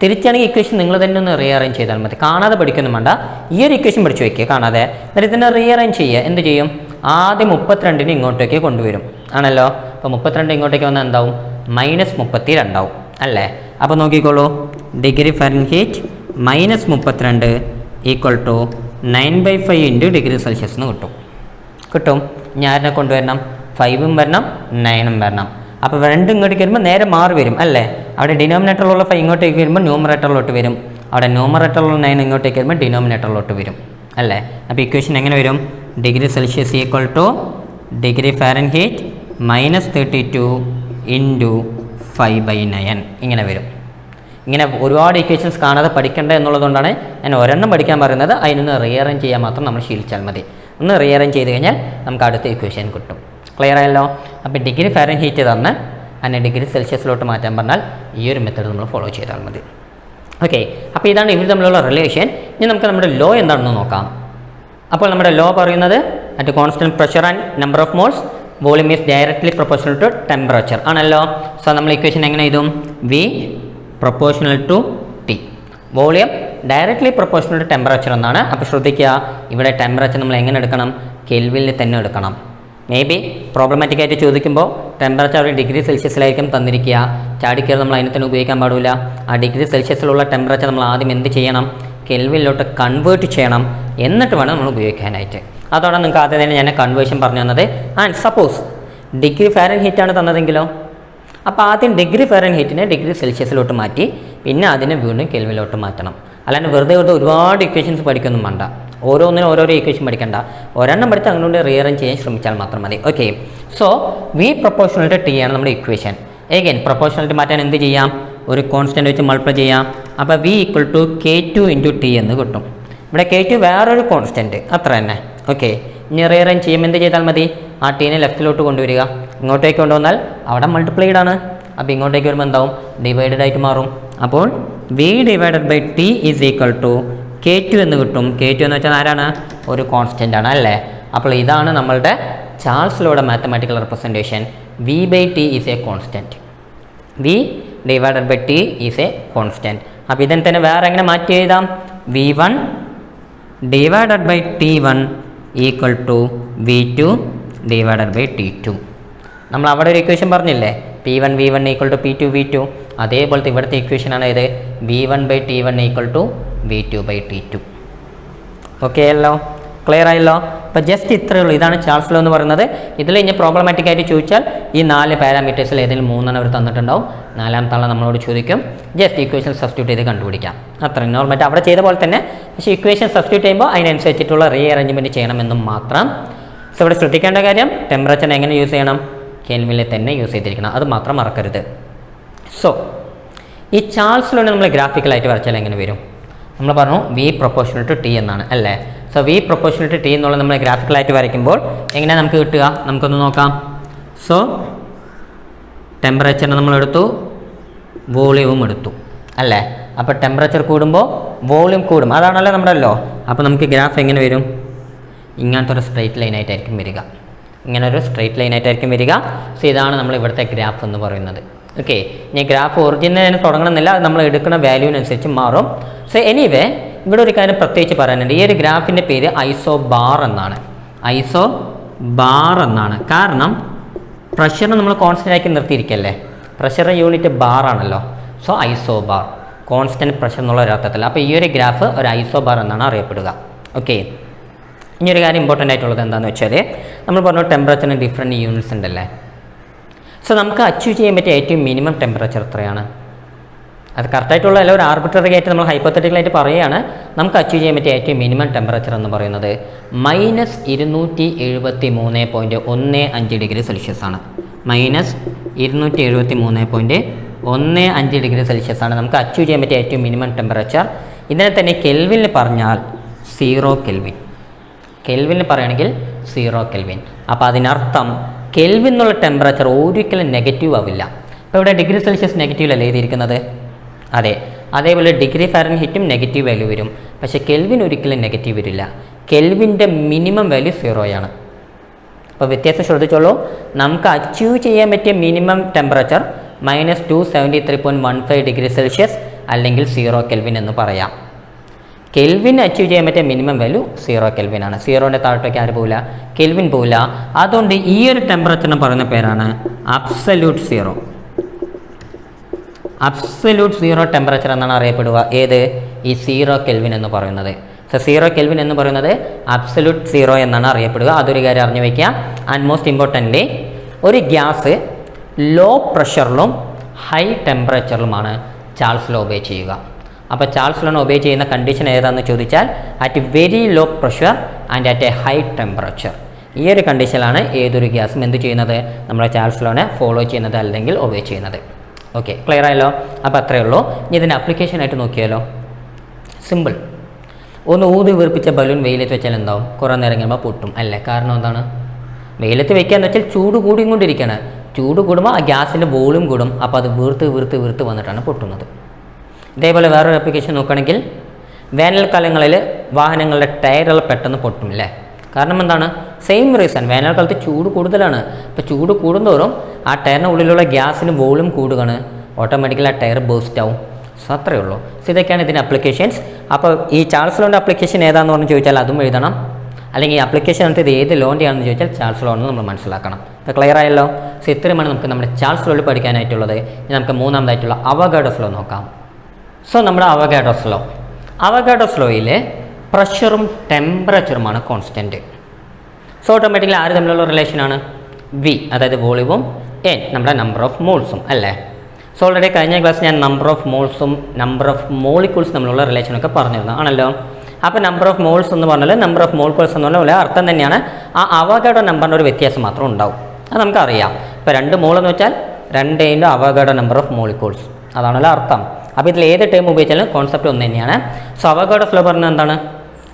തിരിച്ചാണെങ്കിൽ ഇക്വേഷൻ നിങ്ങൾ തന്നെ ഒന്ന് റീഅറേഞ്ച് ചെയ്താൽ മതി. കാണാതെ പഠിക്കൊന്നും വേണ്ട. ഈ ഒരു ഇക്വേഷൻ പഠിച്ചു വയ്ക്കുക കാണാതെ. എന്നിട്ട് ഇതിനെ റീഅറേഞ്ച് ചെയ്യുക. എന്ത് ചെയ്യും? ആദ്യം 32 ഇങ്ങോട്ടേക്ക് കൊണ്ടുവരും ആണല്ലോ. അപ്പോൾ 32 ഇങ്ങോട്ടേക്ക് വന്നാൽ എന്താവും? -32 ആവും അല്ലേ? അപ്പോൾ നോക്കിക്കോളൂ, degree Fahrenheit -32 equal to 9/5 into degree Celsius എന്ന് കിട്ടും. ഞാനെ കൊണ്ടുവരണം, 5ഉം വരണം 9ഉം വരണം. അപ്പോൾ രണ്ടും ഇങ്ങോട്ടേക്ക് വരുമ്പോൾ നേരെ മാറി വരും അല്ലേ? അവിടെ ഡിനോമിനേറ്ററിലുള്ള 5 ഇങ്ങോട്ടേക്ക് വരുമ്പോൾ ന്യൂമറേറ്ററിലോട്ട് വരും. അവിടെ ന്യൂമറേറ്ററിലുള്ള 9 ഇങ്ങോട്ടേക്ക് വരുമ്പോൾ ഡിനോമിനേറ്ററിലോട്ട് വരും അല്ലേ? അപ്പോൾ ഇക്വേഷൻ എങ്ങനെ വരും? Degree Celsius equal two degree Fahrenheit -32 into 5/9 ഇങ്ങനെ വരും. ഇങ്ങനെ ഒരുപാട് ഇക്വേഷൻസ് കാണാതെ പഠിക്കേണ്ട എന്നുള്ളതുകൊണ്ടാണ് ഞാൻ ഒരെണ്ണം പഠിക്കാൻ പറയുന്നത്. അതിനൊന്ന് റീഅറേഞ്ച് ചെയ്യാൻ മാത്രം നമ്മൾ ശീലിച്ചാൽ മതി. ഒന്ന് റീഅറേഞ്ച് ചെയ്ത് കഴിഞ്ഞാൽ നമുക്ക് അടുത്ത ഇക്വേഷൻ കിട്ടും. ക്ലിയർ ആയല്ലോ? അപ്പോൾ ഡിഗ്രി ഫാരൻഹീറ്റ് തന്ന് അതിനെ ഡിഗ്രി സെൽഷ്യസിലോട്ട് മാറ്റാൻ പറഞ്ഞാൽ ഈ ഒരു മെത്തേഡ് നമ്മൾ ഫോളോ ചെയ്താൽ മതി. ഓക്കെ, അപ്പോൾ ഇതാണ് ഇവർ തമ്മിലുള്ള റിലേഷൻ. ഇനി നമുക്ക് നമ്മുടെ ലോ എന്താണെന്ന് നോക്കാം. അപ്പോൾ നമ്മുടെ ലോ പറയുന്നത് at constant pressure and number of moles volume is directly proportional to temperature ആണല്ലോ. സോ നമ്മൾ ഇക്വേഷൻ എങ്ങനെ എഴുതും? V proportional to T. Volume directly proportional to temperature എന്നാണ്. അപ്പോൾ ശ്രദ്ധിക്കുക, ഇവിടെ ടെമ്പറേച്ചർ നമ്മൾ എങ്ങനെ എടുക്കണം? കെൽവിനിൽ തന്നെ എടുക്കണം. മേ ബി പ്രോബ്ലമാറ്റിക് ആയിട്ട് ചോദിക്കുമ്പോൾ ടെമ്പറേച്ചർ ഒരു ഡിഗ്രി സെൽഷ്യസിലായിരിക്കും തന്നിരിക്കുക. ചാടിക്കയറി നമ്മൾ അതിനെ തന്നെ ഉപയോഗിക്കാൻ പാടില്ല. ആ ഡിഗ്രി സെൽഷ്യസിലുള്ള ടെമ്പറേച്ചർ നമ്മൾ ആദ്യം എന്ത് ചെയ്യണം? കെൽവിനിലോട്ട് കൺവേർട്ട് ചെയ്യണം. എന്നിട്ട് വേണം നമ്മൾ ഉപയോഗിക്കാനായിട്ട്. അതോടെ നിങ്ങൾക്ക് ആദ്യം തന്നെ ഞാൻ കൺവേർഷൻ പറഞ്ഞു തന്നത്. ആൻഡ് സപ്പോസ് ഡിഗ്രി ഫാരൻഹീറ്റാണ് തന്നതെങ്കിലോ? അപ്പോൾ ആദ്യം ഡിഗ്രി ഫാരൻഹീറ്റിനെ ഡിഗ്രി സെൽഷ്യസിലോട്ട് മാറ്റി പിന്നെ അതിനെ വീണ്ടും കെൽവിനിലോട്ട് മാറ്റണം. അല്ലാണ്ട് വെറുതെ ഒരുപാട് ഇക്വേഷൻസ് പഠിക്കൊന്നും വേണ്ട. ഓരോന്നിനും ഓരോരോ ഇക്വേഷൻ പഠിക്കണ്ട. ഒരെണ്ണം പഠിച്ച് അങ്ങോട്ട് റീഅറേഞ്ച് ചെയ്യാൻ ശ്രമിച്ചാൽ മാത്രം മതി. Okay, so V proportional to T ആണ് നമ്മുടെ ഇക്വേഷൻ. എഗെയിൻ പ്രൊപ്പോർഷണൽ മാറ്റാൻ എന്ത് ചെയ്യാം? ഒരു കോൺസ്റ്റന്റ് വെച്ച് മൾട്ടിപ്ലൈ ചെയ്യാം. അപ്പോൾ V equal to K2 into T എന്ന് കിട്ടും. ഇവിടെ K2 വേറൊരു കോൺസ്റ്റന്റ്, അത്ര തന്നെ. ഓക്കെ, ഇനി റീഅറേഞ്ച് ചെയ്യുമ്പോൾ എന്ത് ചെയ്താൽ മതി? ആ ടീനെ ലെഫ്റ്റിലോട്ട് കൊണ്ടുവരിക. ഇങ്ങോട്ടേക്ക് കൊണ്ടുവന്നാൽ അവിടെ മൾട്ടിപ്ലൈഡ് ആണ്. അപ്പോൾ ഇങ്ങോട്ടേക്ക് വരുമ്പോൾ എന്താവും? ഡിവൈഡഡ് ആയിട്ട് മാറും. അപ്പോൾ V divided by T is equal to K2 എന്ന് കിട്ടും. K2 എന്ന് വെച്ചാൽ ആരാണ്? ഒരു കോൺസ്റ്റന്റ് ആണ് അല്ലേ? അപ്പോൾ ഇതാണ് നമ്മളുടെ ചാൾസ് ലോയുടെ mathematical representation. V by T is a constant. V divided by T is a constant. അപ്പോൾ ഇതിനെ തന്നെ വേറെ എങ്ങനെ മാറ്റി എഴുതാം? V1 divided by T1 equal to V2 divided by T2. നമ്മൾ അവിടെ ഒരു ഇക്വേഷൻ പറഞ്ഞില്ലേ? P1 V1 equal to P2 V2. അതേപോലത്തെ ഇവിടുത്തെ ഇക്വേഷനാണ് ഇത്. V1 by T1 equal to V2 by T2. Okay അല്ലോ? ക്ലിയർ ആയല്ലോ? അപ്പോൾ ജസ്റ്റ് ഇത്രയേ ഉള്ളൂ. ഇതാണ് ചാൾസ് ലോ എന്ന് പറയുന്നത്. ഇതിൽ ഇനി പ്രോബ്ലമാറ്റിക് ആയിട്ട് ചോദിച്ചാൽ ഈ 4 പാരാമീറ്റേഴ്സിൽ ഏതെങ്കിലും 3 അവർ തന്നിട്ടുണ്ടാവും. 4ാമത്തെ ആളെ നമ്മളോട് ചോദിക്കും. ജസ്റ്റ് ഇക്വേഷൻ സബ്സ്റ്റിറ്റ്യൂട്ട് ചെയ്ത് കണ്ടുപിടിക്കാം. അത്ര നോർമലായിട്ട് അവിടെ ചെയ്ത പോലെ തന്നെ. പക്ഷേ ഇക്വേഷൻ സബ്സ്റ്റിറ്റ്യൂട്ട് ചെയ്യുമ്പോൾ അതിനനുസരിച്ചിട്ടുള്ള റീഅറേഞ്ച്മെൻറ്റ് ചെയ്യണമെന്നും മാത്രം. സോ ഇവിടെ ശ്രദ്ധിക്കേണ്ട കാര്യം, ടെമ്പറേച്ചർ എങ്ങനെ യൂസ് ചെയ്യണം? കെൽവിനിൽ തന്നെ യൂസ് ചെയ്തിരിക്കണം. അത് മാത്രം മറക്കരുത്. സോ ഈ ചാൾസ് ലോനെ നമ്മൾ ഗ്രാഫിക്കലായിട്ട് വരച്ചാൽ എങ്ങനെ വരും? നമ്മൾ പറഞ്ഞു വി പ്രൊപ്പോർഷണൽ ടു ടി എന്നാണ് അല്ലേ? So V proportional to T എന്നുള്ളത് നമ്മൾ ഗ്രാഫിക്കലായിട്ട് വരയ്ക്കുമ്പോൾ എങ്ങനെയാണ് നമുക്ക് കിട്ടുക? നമുക്കൊന്ന് നോക്കാം. സോ ടെമ്പറേച്ചറിനെ നമ്മളെടുത്തു, വോളിയവും എടുത്ു അല്ലേ? അപ്പോൾ ടെമ്പറേച്ചർ കൂടുമ്പോൾ വോളിയം കൂടും. അതാണല്ലോ നമ്മുടെ ലോ. അപ്പോൾ നമുക്ക് ഗ്രാഫ് എങ്ങനെ വരും? ഇങ്ങനത്തെ ഒരു സ്ട്രെയിറ്റ് ലൈനായിട്ടായിരിക്കും വരിക. ഇങ്ങനെ ഒരു സ്ട്രെയിറ്റ് ലൈനായിട്ടായിരിക്കും വരിക. സോ ഇതാണ് നമ്മൾ ഇവിടുത്തെ ഗ്രാഫ് എന്ന് പറയുന്നത്. ഓക്കെ, ഇനി ഗ്രാഫ് ഒറിജിനൽ തുടങ്ങണമെന്നില്ല. അത് നമ്മൾ എടുക്കുന്ന വാല്യൂവിനനുസരിച്ച് മാറും. സോ എനിവേ ഇവിടെ ഒരു കാര്യം പ്രത്യേകിച്ച് പറയാനുണ്ട്. ഈ ഒരു ഗ്രാഫിൻ്റെ പേര് ഐസോ ബാർ എന്നാണ്. ഐസോ ബാർ എന്നാണ്. കാരണം പ്രഷറിനെ നമ്മൾ കോൺസ്റ്റൻ്റ് ആക്കി നിർത്തിയിരിക്കല്ലേ? പ്രഷർ യൂണിറ്റ് ബാർ ആണല്ലോ. സോ ഐസോ ബാർ, കോൺസ്റ്റൻറ്റ് പ്രഷർ എന്നുള്ള ഒരർത്ഥത്തിൽ. അപ്പോൾ ഈ ഒരു ഗ്രാഫ് ഒരു ഐസോ ബാർ എന്നാണ് അറിയപ്പെടുക. ഓക്കെ, ഇനി ഒരു കാര്യം ഇമ്പോർട്ടൻ്റ് ആയിട്ടുള്ളത് എന്താണെന്ന് വെച്ചാൽ, നമ്മൾ പറഞ്ഞു ടെമ്പറേച്ചറിന് ഡിഫറെൻറ്റ് യൂണിറ്റ്സ് ഉണ്ടല്ലേ? സോ നമുക്ക് അച്ചീവ് ചെയ്യാൻ പറ്റിയ ഏറ്റവും മിനിമം ടെമ്പറേച്ചർ എത്രയാണ്? അത് കറക്റ്റായിട്ടുള്ള അല്ല, ഒരു ആർബിട്രറി ആയിട്ട് നമ്മൾ ഹൈപ്പോത്തറ്റിക്കലായിട്ട് പറയുകയാണ്. നമുക്ക് അച്ചീവ് ചെയ്യാൻ പറ്റിയ ഏറ്റവും മിനിമം ടെമ്പറേച്ചർ എന്ന് പറയുന്നത് -273.15 ഡിഗ്രി സെൽഷ്യസ് ആണ്. -273.15 ഡിഗ്രി സെൽഷ്യസ് ആണ് നമുക്ക് അച്ചീവ് ചെയ്യാൻ പറ്റിയ ഏറ്റവും മിനിമം ടെമ്പറേച്ചർ. ഇതിനെ തന്നെ കെൽവിനിൽ പറഞ്ഞാൽ 0 കെൽവിൻ. കെൽവിനിൽ പറയുകയാണെങ്കിൽ 0 കെൽവിൻ. അപ്പോൾ അതിനർത്ഥം കെൽവിൻ എന്നുള്ള ടെമ്പറേച്ചർ ഒരിക്കലും നെഗറ്റീവ് ആവില്ല. ഇപ്പോൾ ഇവിടെ ഡിഗ്രി സെൽഷ്യസ് നെഗറ്റീവിലല്ലേ എഴുതിയിരിക്കുന്നത്? അതെ, അതേപോലെ ഡിഗ്രി ഫാരൻഹീറ്റും നെഗറ്റീവ് വാല്യൂ വരും. പക്ഷേ കെൽവിൻ ഒരിക്കലും നെഗറ്റീവ് വരില്ല. കെൽവിൻ്റെ മിനിമം വാല്യൂ 0 ആണ്. അപ്പോൾ വ്യത്യാസം ശ്രദ്ധിച്ചോളൂ. നമുക്ക് അച്ചീവ് ചെയ്യാൻ പറ്റിയ മിനിമം ടെമ്പറേച്ചർ -273.15 ഡിഗ്രി സെൽഷ്യസ് അല്ലെങ്കിൽ 0 കെൽവിൻ എന്ന് പറയാം. കെൽവിൻ അച്ചീവ് ചെയ്യാൻ പറ്റിയ മിനിമം വാല്യൂ 0 കെൽവിൻ ആണ്. 0ൻ്റെ താഴോട്ടേക്ക് ആര് പോവില്ല? കെൽവിൻ പോവില്ല. അതുകൊണ്ട് ഈ ഒരു ടെമ്പറേച്ചറിന് പറയുന്ന പേരാണ് absolute zero. Absolute zero temperature എന്നാണ് അറിയപ്പെടുക. ഏത്? ഈ 0 കെൽവിൻ എന്ന് പറയുന്നത്. സോ 0 കെൽവിൻ എന്ന് പറയുന്നത് അബ്സല്യൂട്ട് സീറോ എന്നാണ് അറിയപ്പെടുക. അതൊരു കാര്യം അറിഞ്ഞു വയ്ക്കുക. ആൻഡ് മോസ്റ്റ് ഇമ്പോർട്ടൻ്റ്ലി, ഒരു ഗ്യാസ് ലോ പ്രഷറിലും ഹൈ ടെമ്പറേച്ചറിലുമാണ് ചാൾസ് ലോ ഒബേ ചെയ്യുക. അപ്പോൾ ചാൾസ് ലോനെ ഒബേ ചെയ്യുന്ന കണ്ടീഷൻ ഏതാണെന്ന് ചോദിച്ചാൽ at very low pressure and at a high temperature. ഈ ഒരു കണ്ടീഷനിലാണ് ഏതൊരു ഗ്യാസും എന്ത് ചെയ്യുന്നത്? നമ്മുടെ ചാൾസ് ലോനെ ഫോളോ ചെയ്യുന്നത് അല്ലെങ്കിൽ ഒബേ ചെയ്യുന്നത്. ഓക്കെ, ക്ലിയർ ആയല്ലോ? അപ്പോൾ അത്രയേ ഉള്ളൂ. ഇനി ഇതിൻ്റെ ആപ്ലിക്കേഷനായിട്ട് നോക്കിയാലോ? സിമ്പിൾ. ഒന്ന് ഊതി വീർപ്പിച്ച ബലൂൺ വെയിലത്ത് വെച്ചാൽ എന്താവും? കുറേ നേരം കഴിയുമ്പോൾ പൊട്ടും അല്ലേ? കാരണം എന്താണ്? വെയിലത്ത് വെക്കാന്ന് വെച്ചാൽ ചൂട് കൂടിക്കൊണ്ടിരിക്കുകയാണ്. ചൂട് കൂടുമ്പോൾ ആ ഗ്യാസിൻ്റെ വോളിയം കൂടും. അപ്പോൾ അത് വീർത്ത് വന്നിട്ടാണ് പൊട്ടുന്നത്. ഇതേപോലെ വേറൊരു ആപ്ലിക്കേഷൻ നോക്കുകയാണെങ്കിൽ, വേനൽക്കാലങ്ങളിൽ വാഹനങ്ങളുടെ ടയറുകൾ പെട്ടെന്ന് പൊട്ടും അല്ലേ? കാരണം എന്താണ്? Same reason. വേനൽക്കാലത്ത് ചൂട് കൂടുതലാണ്. അപ്പോൾ ചൂട് കൂടുന്തോറും ആ ടയറിന് ഉള്ളിലുള്ള ഗ്യാസിന് വോളിയം കൂടുകയാണ്. ഓട്ടോമാറ്റിക്കലി ആ ടയർ ബേസ്റ്റ് ആവും. സോ അത്രയേ ഉള്ളൂ. സോ ഇതൊക്കെയാണ് ഇതിൻ്റെ ആപ്ലിക്കേഷൻസ്. അപ്പോൾ ഈ ചാൾസ് ലോൻ്റെ ആപ്ലിക്കേഷൻ ഏതാണെന്ന് പറഞ്ഞ് ചോദിച്ചാൽ അതും എഴുതണം. അല്ലെങ്കിൽ ഈ ആപ്ലിക്കേഷൻ എന്നിട്ട് ഇത് ഏത് ലോൻ്റെ ആണെന്ന് ചോദിച്ചാൽ ചാൾസ് ലോ എന്ന് നമ്മൾ മനസ്സിലാക്കണം. അപ്പോൾ ക്ലിയർ ആയല്ലോ? സോ ഇത്രയുമാണ് നമുക്ക് നമ്മുടെ ചാൾസ് ലോയിൽ പഠിക്കാനായിട്ടുള്ളത്. ഇനി നമുക്ക് മൂന്നാമതായിട്ടുള്ള അവഗാഡ്രോസ് ലോ നോക്കാം. സോ നമ്മുടെ അവഗാഡ്രോസ് ലോയിൽ പ്രഷറും ടെമ്പറേച്ചറുമാണ് കോൺസ്റ്റൻറ്റ്. സോ ഓട്ടോമാറ്റിക്കലി ആര് തമ്മിലുള്ള റിലേഷനാണ്? വി, അതായത് വോളിയവും എൻ, നമ്മുടെ നമ്പർ ഓഫ് മോൾസും അല്ലേ? സോ ഓൾറെഡി കഴിഞ്ഞ ക്ലാസ് ഞാൻ നമ്പർ ഓഫ് മോൾസും നമ്പർ ഓഫ് മോളിക്യൂൾസ് തമ്മിലുള്ള റിലേഷനൊക്കെ പറഞ്ഞിരുന്നു ആണല്ലോ. അപ്പോൾ നമ്പർ ഓഫ് മോൾസ് എന്ന് പറഞ്ഞാൽ നമ്പർ ഓഫ് മോളിക്യൂൾസ് എന്ന് പറഞ്ഞാൽ അർത്ഥം തന്നെയാണ്. ആ അവഗാഡ്രോ നമ്പറിൻ്റെ ഒരു വ്യത്യാസം മാത്രം ഉണ്ടാവും. അത് നമുക്കറിയാം. ഇപ്പോൾ 2 മോൾ എന്ന് വെച്ചാൽ 2 × അവഗാഡ്രോ നമ്പർ ഓഫ് മോളിക്യൂൾസ്, അതാണല്ലോ അർത്ഥം. അപ്പോൾ ഇതിൽ ഏത് ടേം ഉപയോഗിച്ചാലും കോൺസെപ്റ്റ് ഒന്ന് തന്നെയാണ്. സോ അവഗാഡ്രോസ് ലോ പറഞ്ഞാൽ എന്താണ്?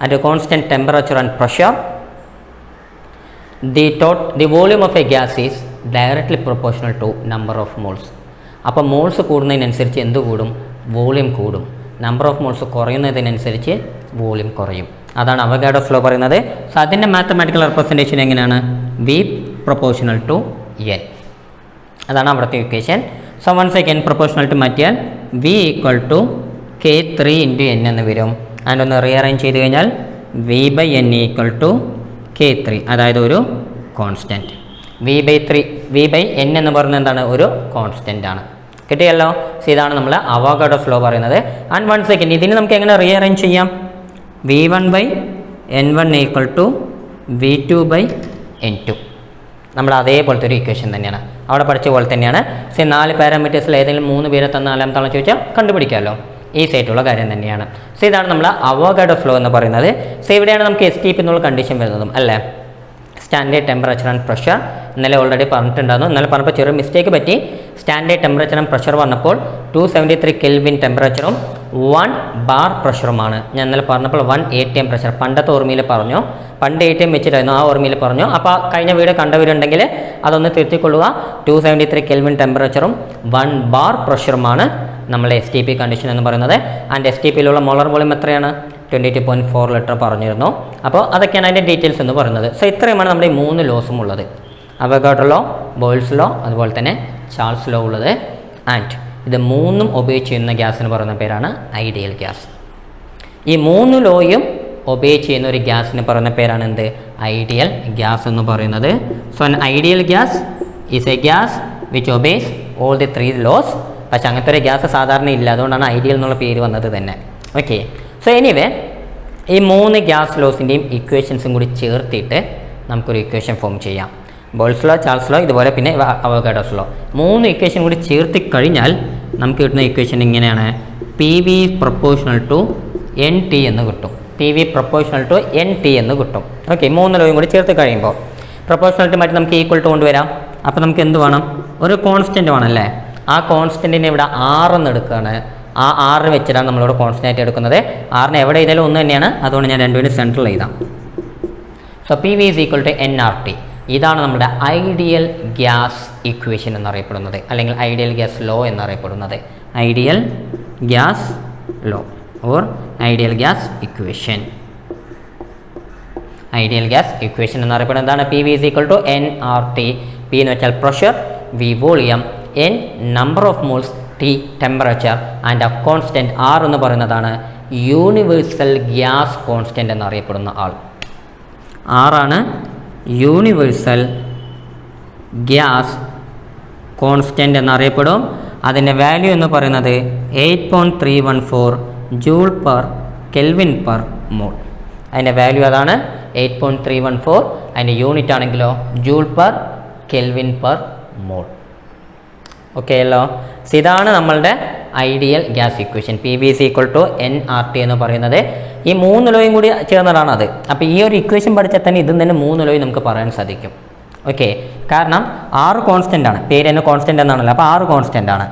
At constant temperature and pressure the volume of a gas is directly proportional to number of moles. അപ്പോൾ മോൾസ് കൂടുന്നതിനനുസരിച്ച് എന്ത് കൂടും? വോളിയം കൂടും. നമ്പർ ഓഫ് മോൾസ് കുറയുന്നതിനനുസരിച്ച് വോളിയം കുറയും. അതാണ് അവഗാഡ്രോസ് ലോ പറയുന്നത്. സോ അതിൻ്റെ മാത്തമാറ്റിക്കൽ റെപ്രസെൻറ്റേഷൻ എങ്ങനെയാണ്? V proportional to N. അതാണ് അവിടുത്തെ equation. So once again proportional മാറ്റിയാൽ V = K3 × N എന്ന് വരും. ആൻഡ് ഒന്ന് റീഅറേഞ്ച് ചെയ്ത് കഴിഞ്ഞാൽ V/N = K3, അതായത് ഒരു കോൺസ്റ്റൻറ്റ്. V/N എന്ന് പറയുന്നത് എന്താണ്? ഒരു കോൺസ്റ്റൻ്റ് ആണ്. കിട്ടിയല്ലോ? സോ ഇതാണ് നമ്മൾ അവഗാഡ്രോസ് ലോ പറയുന്നത്. ആൻഡ് വൺ സെക്കൻഡ്, ഇതിന് നമുക്ക് എങ്ങനെ റീഅറേഞ്ച് ചെയ്യാം? V1/N1 = V2/N2. നമ്മൾ അതേപോലത്തെ ഒരു ഇക്വേഷൻ തന്നെയാണ് അവിടെ പഠിച്ച പോലെ തന്നെയാണ്. സോ 4 പാരാമീറ്റേഴ്സിൽ ഏതെങ്കിലും 3 പേരെ തന്ന 4ാമത്താണെന്ന് ചോദിച്ചാൽ കണ്ടുപിടിക്കാമല്ലോ. ഈസി ആയിട്ടുള്ള കാര്യം തന്നെയാണ്. സോ ഇതാണ് നമ്മൾ അവഗാഡ്രോസ് ലോ എന്ന് പറയുന്നത്. സോ ഇവിടെയാണ് നമുക്ക് എസ്കേപ്പ് എന്നുള്ള കണ്ടീഷൻ വരുന്നതും അല്ലേ? സ്റ്റാൻഡേർഡ് ടെമ്പറേച്ചർ ആൻഡ് പ്രഷർ ഇന്നലെ ഓൾറെഡി പറഞ്ഞിട്ടുണ്ടായിരുന്നു. ഇന്നലെ പറഞ്ഞപ്പോൾ ചെറിയ മിസ്റ്റേക്ക് പറ്റി. സ്റ്റാൻഡേർഡ് ടെമ്പറേച്ചർ ആൻഡ് പ്രഷർ പറഞ്ഞപ്പോൾ 273 കെൽവിൻ ടെമ്പറേച്ചറും 1 ബാർ പ്രഷറുമാണ്. ഞാൻ ഇന്നലെ പറഞ്ഞപ്പോൾ 1 ATM പ്രഷർ പണ്ടത്തെ ഓർമ്മയിൽ പറഞ്ഞു. പണ്ട് ATM വെച്ചിട്ടായിരുന്നു, ആ ഓർമ്മയിൽ പറഞ്ഞു. അപ്പോൾ കഴിഞ്ഞ വീഡിയോ കണ്ടവരുണ്ടെങ്കിൽ അതൊന്ന് തിരുത്തിക്കൊള്ളുക. 273 കെൽവിൻ ടെമ്പറേച്ചറും 1 ബാർ പ്രഷറുമാണ് നമ്മളെ STP കണ്ടീഷൻ എന്ന് പറയുന്നത്. ആൻഡ് STPയിലുള്ള മോളർ വോളിയം എത്രയാണ്? 22.4 ലിറ്റർ പറഞ്ഞിരുന്നു. അപ്പോൾ അതൊക്കെയാണ് അതിൻ്റെ ഡീറ്റെയിൽസ് എന്ന് പറയുന്നത്. സോ ഇത്രയുമാണ് നമ്മുടെ ഈ 3 ലോസും ഉള്ളത്. അവഗാഡ്രോ ലോ, ബോയിൽസ് ലോ, അതുപോലെ തന്നെ ചാൾസ് ലോ ഉള്ളത്. ആൻഡ് ഇത് 3ഉം ഒബേ ചെയ്യുന്ന ഗ്യാസിന് പറയുന്ന പേരാണ് ഐഡിയൽ ഗ്യാസ്. ഈ 3 ലോയും ഒബേ ചെയ്യുന്ന ഒരു ഗ്യാസിന് പറയുന്ന പേരാണ് എന്ത്? ഐഡിയൽ ഗ്യാസ് എന്ന് പറയുന്നത്. So an ideal gas is a gas which obeys all the 3 laws. പക്ഷെ അങ്ങനത്തെ ഒരു ഗ്യാസ് സാധാരണ ഇല്ല, അതുകൊണ്ടാണ് ഐഡിയൽ എന്നുള്ള പേര് വന്നത് തന്നെ. ഓക്കെ, സോ എനിവേ ഈ 3 ഗ്യാസ് ലോസിൻ്റെയും ഇക്വേഷൻസും കൂടി ചേർത്തിട്ട് നമുക്കൊരു ഇക്വേഷൻ ഫോം ചെയ്യാം. ബോയിൽസ് ലോ, ചാൾസ് ലോ, ഇതുപോലെ പിന്നെ അവഗാഡ്രോസ് ലോ. 3 ഇക്വേഷൻ കൂടി ചേർത്തി കഴിഞ്ഞാൽ നമുക്ക് കിട്ടുന്ന ഇക്വേഷൻ ഇങ്ങനെയാണ്: PV പ്രൊപ്പോർഷണൽ ടു NT എന്ന് കിട്ടും. PV പ്രൊപ്പോർഷണൽ ടു NT എന്ന് കിട്ടും. ഓക്കെ, 3 ലോയും കൂടി ചേർത്ത് കഴിയുമ്പോൾ പ്രൊപ്പോർഷണാലിറ്റി മാറ്റി നമുക്ക് ഈക്വൽ ടു കൊണ്ടുവരാം. അപ്പോൾ നമുക്ക് എന്ത് വേണം? ഒരു കോൺസ്റ്റൻറ്റ് വേണമല്ലേ? ആ കോൺസ്റ്റൻറ്റിനെ ഇവിടെ R എന്ന് എടുക്കുകയാണ്. ആ R വെച്ചിട്ടാണ് നമ്മളിവിടെ കോൺസ്റ്റൻ്റ് എടുക്കുന്നത്. Rനെ എവിടെ ചെയ്താലും ഒന്ന് തന്നെയാണ്, അതുകൊണ്ട് ഞാൻ രണ്ടുപേരും സെൻട്രൽ എഴുതാം. So PV = nRT. ഇതാണ് നമ്മുടെ ഐഡിയൽ ഗ്യാസ് ഇക്വേഷൻ എന്നറിയപ്പെടുന്നത്, അല്ലെങ്കിൽ ഐഡിയൽ ഗ്യാസ് ലോ എന്നറിയപ്പെടുന്നത്. Ideal gas law or ideal gas equation. Ideal gas equation എന്നറിയപ്പെടുന്നത് എന്താണ്? P V is equal to N R T. P എന്ന് വെച്ചാൽ pressure, V volume, N number of moles, T temperature and a constant R എന്ന് പറയുന്നതാണ് universal gas constant എന്നറിയപ്പെടുന്ന ആൾ. ആറാണ് universal gas constant എന്നറിയപ്പെടും. അതിൻ്റെ value എന്ന് പറയുന്നത് 8.314 joule per kelvin per mole. അതിൻ്റെ വാല്യൂ അതാണ് 8.314. അതിൻ്റെ യൂണിറ്റ് ആണെങ്കിലോ joule per kelvin per mole. Okay അല്ലോ. ഇതാണ് നമ്മളുടെ ideal gas equation. P V is equal to N R T എന്ന് പറയുന്നത് ഈ 3 ലോയും കൂടി ചേർന്നതാണ് അത്. അപ്പോൾ ഈ ഒരു ഇക്വേഷൻ പഠിച്ചാൽ തന്നെ ഇതും തന്നെ 3 ലോയും നമുക്ക് പറയാൻ സാധിക്കും. ഓക്കെ, കാരണം 6 കോൺസ്റ്റൻ്റ് ആണ്. പേര് തന്നെ കോൺസ്റ്റൻ്റ് എന്നാണല്ലോ. അപ്പോൾ 6 കോൺസ്റ്റൻ്റ് ആണ്.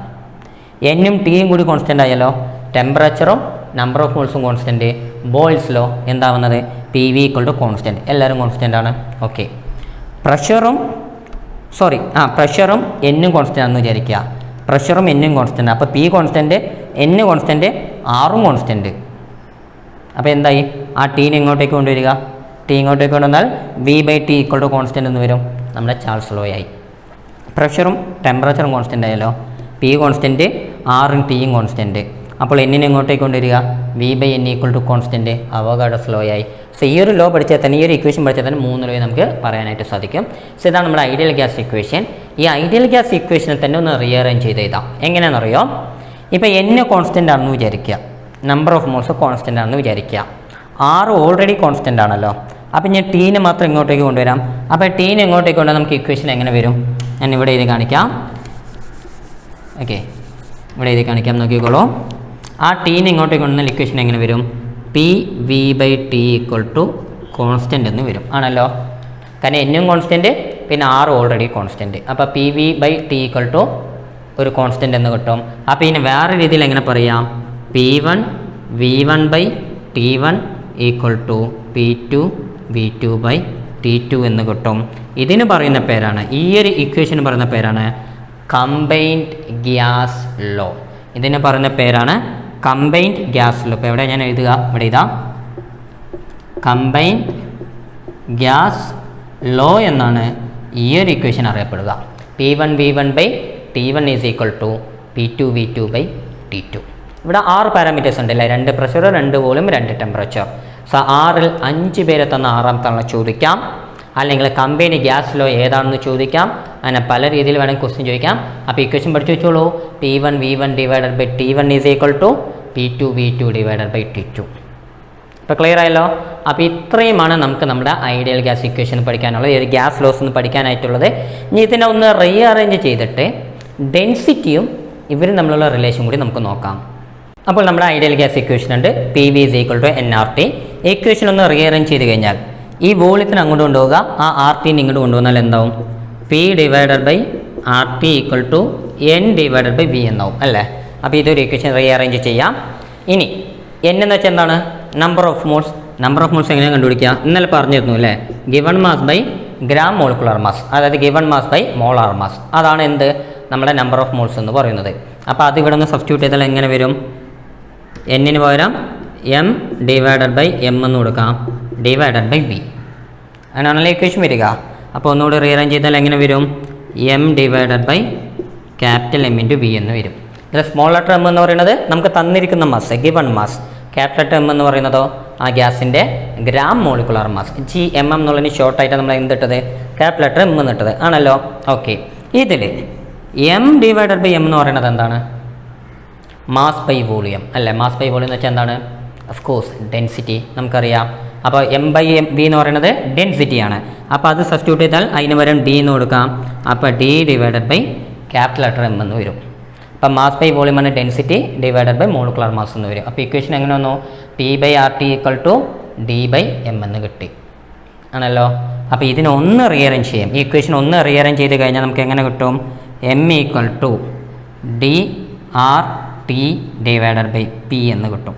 എന്നും ടിയും കൂടി കോൺസ്റ്റൻ്റ് ആയല്ലോ. ടെമ്പറേച്ചറും നമ്പർ ഓഫ് മോൾസും കോൺസ്റ്റൻറ്റ്. ബോയ്ൽസ് ലോ എന്താവുന്നത്? P V equal to constant. എല്ലാവരും കോൺസ്റ്റൻ്റ് ആണ്. ഓക്കെ, പ്രഷറും എന്നും കോൺസ്റ്റൻ്റ് ആണെന്ന് വിചാരിക്കുക. പ്രഷറും എന്നും കോൺസ്റ്റൻ്റ്. അപ്പോൾ പി കോൺസ്റ്റൻറ്റ്, എൻ കോൺസ്റ്റൻറ്റ്, ആറും കോൺസ്റ്റൻറ്റ്. അപ്പോൾ എന്തായി? ആ ടീനെ ഇങ്ങോട്ടേക്ക് കൊണ്ടുവരിക. ടി ഇങ്ങോട്ടേക്ക് കൊണ്ടുവന്നാൽ V by T equal to constant എന്ന് വരും. നമ്മുടെ ചാൾസ് ലോ ആയി. പ്രഷറും ടെമ്പറേച്ചറും കോൺസ്റ്റൻ്റ് ആയല്ലോ. പി കോൺസ്റ്റൻറ്റ്, ആറും ടിയും കോൺസ്റ്റൻറ്റ്. അപ്പോൾ എന്നിനെ ഇങ്ങോട്ടേക്ക് കൊണ്ടുവരിക. V by N equal to constant, Avogadro's law ആയി. സോ ഈ ഒരു ലോ പഠിച്ചാൽ തന്നെ, ഈ ഒരു ഇക്വേഷൻ പഠിച്ചാൽ തന്നെ 3 ലോ നമുക്ക് പറയാനായിട്ട് സാധിക്കും. സോ ഇതാണ് നമ്മുടെ ഐഡിയൽ ഗ്യാസ് ഇക്വേഷൻ. ഈ ഐഡിയൽ ഗ്യാസ് ഇക്വേഷനെ തന്നെ ഒന്ന് റീഅറേഞ്ച് ചെയ്ത് എഴുതാം. എങ്ങനെയാണെന്നറിയോ? ഇപ്പോൾ എൻ കോൺസ്റ്റൻ്റ് ആണെന്ന് വിചാരിക്കുക, നമ്പർ ഓഫ് മോൾസ് കോൺസ്റ്റൻ്റ് ആണെന്ന് വിചാരിക്കുക. 6 ഓൾറെഡി കോൺസ്റ്റൻ്റ് ആണല്ലോ. അപ്പോൾ ഞാൻ ടീനെ മാത്രം ഇങ്ങോട്ടേക്ക് കൊണ്ടുവരാം. അപ്പോൾ ടീനെ ഇങ്ങോട്ടേക്ക് കൊണ്ടുവരാൻ നമുക്ക് ഇക്വേഷൻ എങ്ങനെ വരും? ഞാൻ ഇവിടെ എഴുതി കാണിക്കാം. ഓക്കെ, ഇവിടെ എഴുതി കാണിക്കാം, നോക്കിക്കോളൂ. ആ ടീനെ ഇങ്ങോട്ടേക്ക് കൊണ്ടുവന്നാൽ ഇക്വേഷൻ എങ്ങനെ വരും? P V by T equal to constant എന്ന് വരും. ആണല്ലോ, കാരണം എന്നും കോൺസ്റ്റൻറ്റ്, പിന്നെ 6 ഓൾറെഡി കോൺസ്റ്റൻറ്റ്. അപ്പോൾ P V by T equal to ഒരു കോൺസ്റ്റൻ്റ് എന്ന് കിട്ടും. അപ്പോൾ ഇതിന് വേറെ രീതിയിൽ എങ്ങനെ പറയാം? P one V one by T one equal to P two V two by T two എന്ന് കിട്ടും. ഇതിന് പറയുന്ന പേരാണ്, ഈ ഒരു ഇക്വേഷന് പറയുന്ന പേരാണ് കമ്പൈൻഡ് ഗ്യാസ് ലോ. ഇതിന് പറയുന്ന പേരാണ് കമ്പൈൻഡ് ഗ്യാസ് ലോ. ഇപ്പോൾ എവിടെ ഞാൻ എഴുതുക? ഇവിടെ ഇതാ കമ്പൈൻഡ് ഗ്യാസ് ലോ എന്നാണ് ഈ ഒരു ഇക്വേഷൻ അറിയപ്പെടുക. P one V one by T one is equal to P two V two by T two. ഇവിടെ 6 പാരാമീറ്റേഴ്സ് ഉണ്ടല്ലേ, 2 പ്രഷർ, 2 വോളിയം, 2 ടെമ്പറേച്ചർ. സോ 6ൽ 5 പേരെ തന്ന 6ാമത്തെ ചോദിക്കാം, അല്ലെങ്കിൽ കമ്പൈൻഡ് ഗ്യാസ് ലോ ഏതാണെന്ന് ചോദിക്കാം. അങ്ങനെ പല രീതിയിൽ വേണമെങ്കിൽ ക്വസ്റ്റ്യൻ ചോദിക്കാം. അപ്പോൾ ഇക്വേഷൻ പഠിച്ചു വെച്ചോളൂ. P one V one divided by T one is equal to P two V two divided by T two. ഇപ്പോൾ ക്ലിയർ ആയല്ലോ. അപ്പോൾ ഇത്രയുമാണ് നമുക്ക് നമ്മുടെ ഐഡിയൽ ഗ്യാസ് ഇക്വേഷൻ പഠിക്കാനുള്ളത്, ഈ ഗ്യാസ് ലോസ് ഒന്ന് പഠിക്കാനായിട്ടുള്ളത്. ഇനി ഇതിനെ ഒന്ന് റീഅറേഞ്ച് ചെയ്തിട്ട് ഡെൻസിറ്റിയും ഇവരും തമ്മിലുള്ള റിലേഷൻ കൂടി നമുക്ക് നോക്കാം. അപ്പോൾ നമ്മുടെ ഐഡിയൽ ഗ്യാസ് ഇക്വേഷൻ ഉണ്ട്, P V is equal to N R T. Equation ഒന്ന് റീഅറേഞ്ച് ചെയ്ത് കഴിഞ്ഞാൽ ഈ വോളിയത്തിന് അങ്ങോട്ട് കൊണ്ടുപോകുക, ആ ആർ ടിന് ഇങ്ങോട്ട് കൊണ്ടുവന്നാൽ എന്താവും? P divided by R T equal to N divided by V എന്നാവും അല്ലേ. അപ്പോൾ ഇതൊരു ഇക്വേഷൻ റീഅറേഞ്ച് ചെയ്യാം. ഇനി എൻ എന്ന് വെച്ചാൽ എന്താണ്? Number of moles. Number of moles എങ്ങനെയാണ് കണ്ടുപിടിക്കുക? ഇന്നലെ പറഞ്ഞിരുന്നു അല്ലേ, given mass by gram molecular mass, അതായത് given mass by molar mass. അതാണ് എന്ത്? നമ്മുടെ നമ്പർ ഓഫ് മോൾസ് എന്ന് പറയുന്നത്. അപ്പോൾ അത് ഇവിടെ നിന്ന് സബ്സ്റ്റിറ്റ്യൂട്ട് ചെയ്താൽ എങ്ങനെ വരും? എന്നിന് പകരം എം ഡിവൈഡഡ് ബൈ എം എന്ന് കൊടുക്കാം, ഡിവൈഡഡ് ബൈ വി. അങ്ങനെയാണല്ലോ ഇക്വേഷൻ വരിക. അപ്പോൾ ഒന്നുകൂടി റീഅറേഞ്ച് ചെയ്താൽ എങ്ങനെ വരും? M divided by capital M into V എന്ന് വരും. ഇതിൽ സ്മോൾ ലെറ്റർ എം എന്ന് പറയുന്നത് നമുക്ക് തന്നിരിക്കുന്ന mass, given mass. Capital letter M എന്ന് പറയുന്നതോ ആ ഗ്യാസിൻ്റെ gram molecular mass. G M M എന്നുള്ളതിന് ഷോർട്ടായിട്ട് നമ്മൾ എന്തിട്ടത്? ക്യാപിറ്റൽ ലെറ്റർ എം എന്നിട്ടത് ആണല്ലോ. ഓക്കെ, ഇതിൽ എം ഡിവൈഡഡ് ബൈ എം എന്ന് പറയുന്നത് എന്താണ്? മാസ് ബൈ വോളിയം അല്ലേ. മാസ് ബൈ വോളിയം എന്ന് വെച്ചാൽ എന്താണ്? ഓഫ് കോഴ്സ് ഡെൻസിറ്റി നമുക്കറിയാം. അപ്പോൾ എം ബൈ എം ബി എന്ന് പറയുന്നത് ഡെൻസിറ്റിയാണ്. അപ്പോൾ അത് സബ്സ്റ്റിറ്റ്യൂട്ട് ചെയ്താൽ അതിന് പകരം ഡി എന്ന് കൊടുക്കാം. അപ്പോൾ D divided by capital letter M എന്ന് വരും. അപ്പം മാസ് ബൈ വോളിയം ആണ് density divided by molecular mass എന്ന് വരും. അപ്പോൾ ഇക്വേഷൻ എങ്ങനെ വന്നു? P by R T equal to D by M എന്ന് കിട്ടി ആണല്ലോ. അപ്പോൾ ഇതിനൊന്ന് റീഅറേഞ്ച് ചെയ്യാം. ഈ ഇക്വേഷൻ ഒന്ന് റീഅറേഞ്ച് ചെയ്ത് കഴിഞ്ഞാൽ നമുക്ക് എങ്ങനെ കിട്ടും? M equal to D R T divided by P എന്ന് കിട്ടും.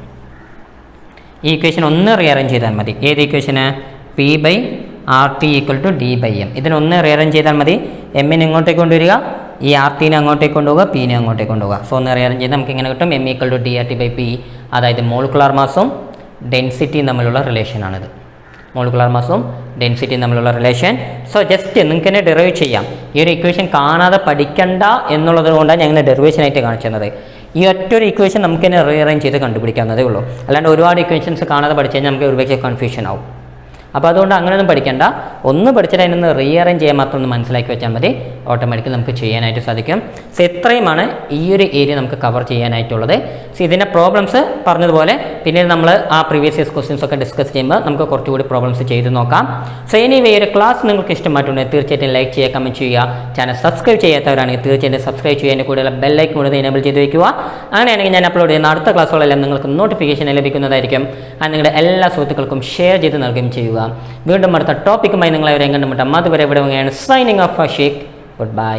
ഈ ഇക്വേഷൻ ഒന്ന് റീഅറേഞ്ച് ചെയ്താൽ മതി. ഏത് ഇക്വേഷന്? P by R T equal to D by M. ഇതിനൊന്ന് റീഅറേഞ്ച് ചെയ്താൽ മതി. എമ്മിനെ ഇങ്ങോട്ടേക്ക് കൊണ്ടുവരിക, ഈ ആർ ടീനെ അങ്ങോട്ടേക്ക് കൊണ്ടുപോകുക, പീനെ അങ്ങോട്ടേക്ക് കൊണ്ടുപോകുക. സോ ഒന്ന് റീഅറേഞ്ച് ചെയ്താൽ നമുക്ക് ഇങ്ങനെ കിട്ടും, M equal to D R T by P. അതായത് മോളിക്കുലാർ മാസും ഡെൻസിറ്റിയും തമ്മിലുള്ള റിലേഷനാണിത്. മോളിക്കുലാർ മാസും ഡെൻസിറ്റിയും തമ്മിലുള്ള റിലേഷൻ. സോ ജസ്റ്റ് നിങ്ങൾക്ക് തന്നെ ഡെറൈവ് ചെയ്യാം. ഈ ഒരു ഇക്വേഷൻ കാണാതെ പഠിക്കണ്ട എന്നുള്ളത് കൊണ്ടാണ് ഞങ്ങൾ ഡെറിവേഷനായിട്ട് കാണിച്ചത്. ഈ ഒറ്റൊരു ഇക്വേഷൻ നമുക്ക് തന്നെ റീഅറേഞ്ച് ചെയ്ത് കണ്ടുപിടിക്കാവുന്നതേ ഉള്ളൂ. അല്ലാണ്ട് ഒരുപാട് ഇക്വേഷൻസ് കാണാതെ പഠിച്ചു കഴിഞ്ഞാൽ നമുക്ക് ഒരുപക്ഷെ കൺഫ്യൂഷൻ ആവും. അപ്പോൾ അതുകൊണ്ട് അങ്ങനെയൊന്നും പഠിക്കേണ്ട. ഒന്ന് പഠിച്ചിട്ട് അതിനൊന്ന് റീഅറേഞ്ച് ചെയ്യാൻ മാത്രം ഒന്ന് മനസ്സിലാക്കി വെച്ചാൽ മതി. ഓട്ടോമാറ്റിക്കലി നമുക്ക് ചെയ്യാനായിട്ട് സാധിക്കും. സോ ഇത്രയുമാണ് ഈ ഒരു ഏരിയ നമുക്ക് കവർ ചെയ്യാനായിട്ടുള്ളത്. സോ ഇതിൻ്റെ പ്രോബ്ലംസ് പറഞ്ഞതുപോലെ പിന്നീട് നമ്മൾ ആ പ്രീവിയസ് ഇയർ ക്വസ്റ്റ്യൻസ് ഒക്കെ ഡിസ്കസ് ചെയ്യുമ്പോൾ നമുക്ക് കുറച്ചുകൂടി പ്രോബ്ലംസ് ചെയ്ത് നോക്കാം. സോ എനിവേ ഈ ഒരു ക്ലാസ് നിങ്ങൾക്ക് ഇഷ്ടമായിട്ടുണ്ടെങ്കിൽ തീർച്ചയായിട്ടും ലൈക്ക് ചെയ്യുക, കമൻറ്റ് ചെയ്യുക. ചാനൽ സബ്സ്ക്രൈബ് ചെയ്യാത്തവരാണെങ്കിൽ തീർച്ചയായിട്ടും സബ്സ്ക്രൈബ് ചെയ്യാൻ കൂടുതൽ ബെല്ലൈക്കൺ കൂടെ എനേബിൾ ചെയ്ത് വയ്ക്കുക. അങ്ങനെയാണെങ്കിൽ ഞാൻ അപ്ലോഡ് ചെയ്യുന്ന അടുത്ത ക്ലാസ്സുകളെല്ലാം നിങ്ങൾക്ക് നോട്ടിഫിക്കേഷൻ ലഭിക്കുന്നതായിരിക്കും. അത് നിങ്ങളുടെ എല്ലാ സുഹൃത്തുക്കൾക്കും ഷെയർ ചെയ്ത് നൽകുകയും ചെയ്യുക. വീണ്ടും അടുത്ത ടോപ്പിക്കുമായി നിങ്ങളെ കണ്ടുമുട്ടാം. അതുവരെ ഇവിടെ signing off Ashique. Good bye.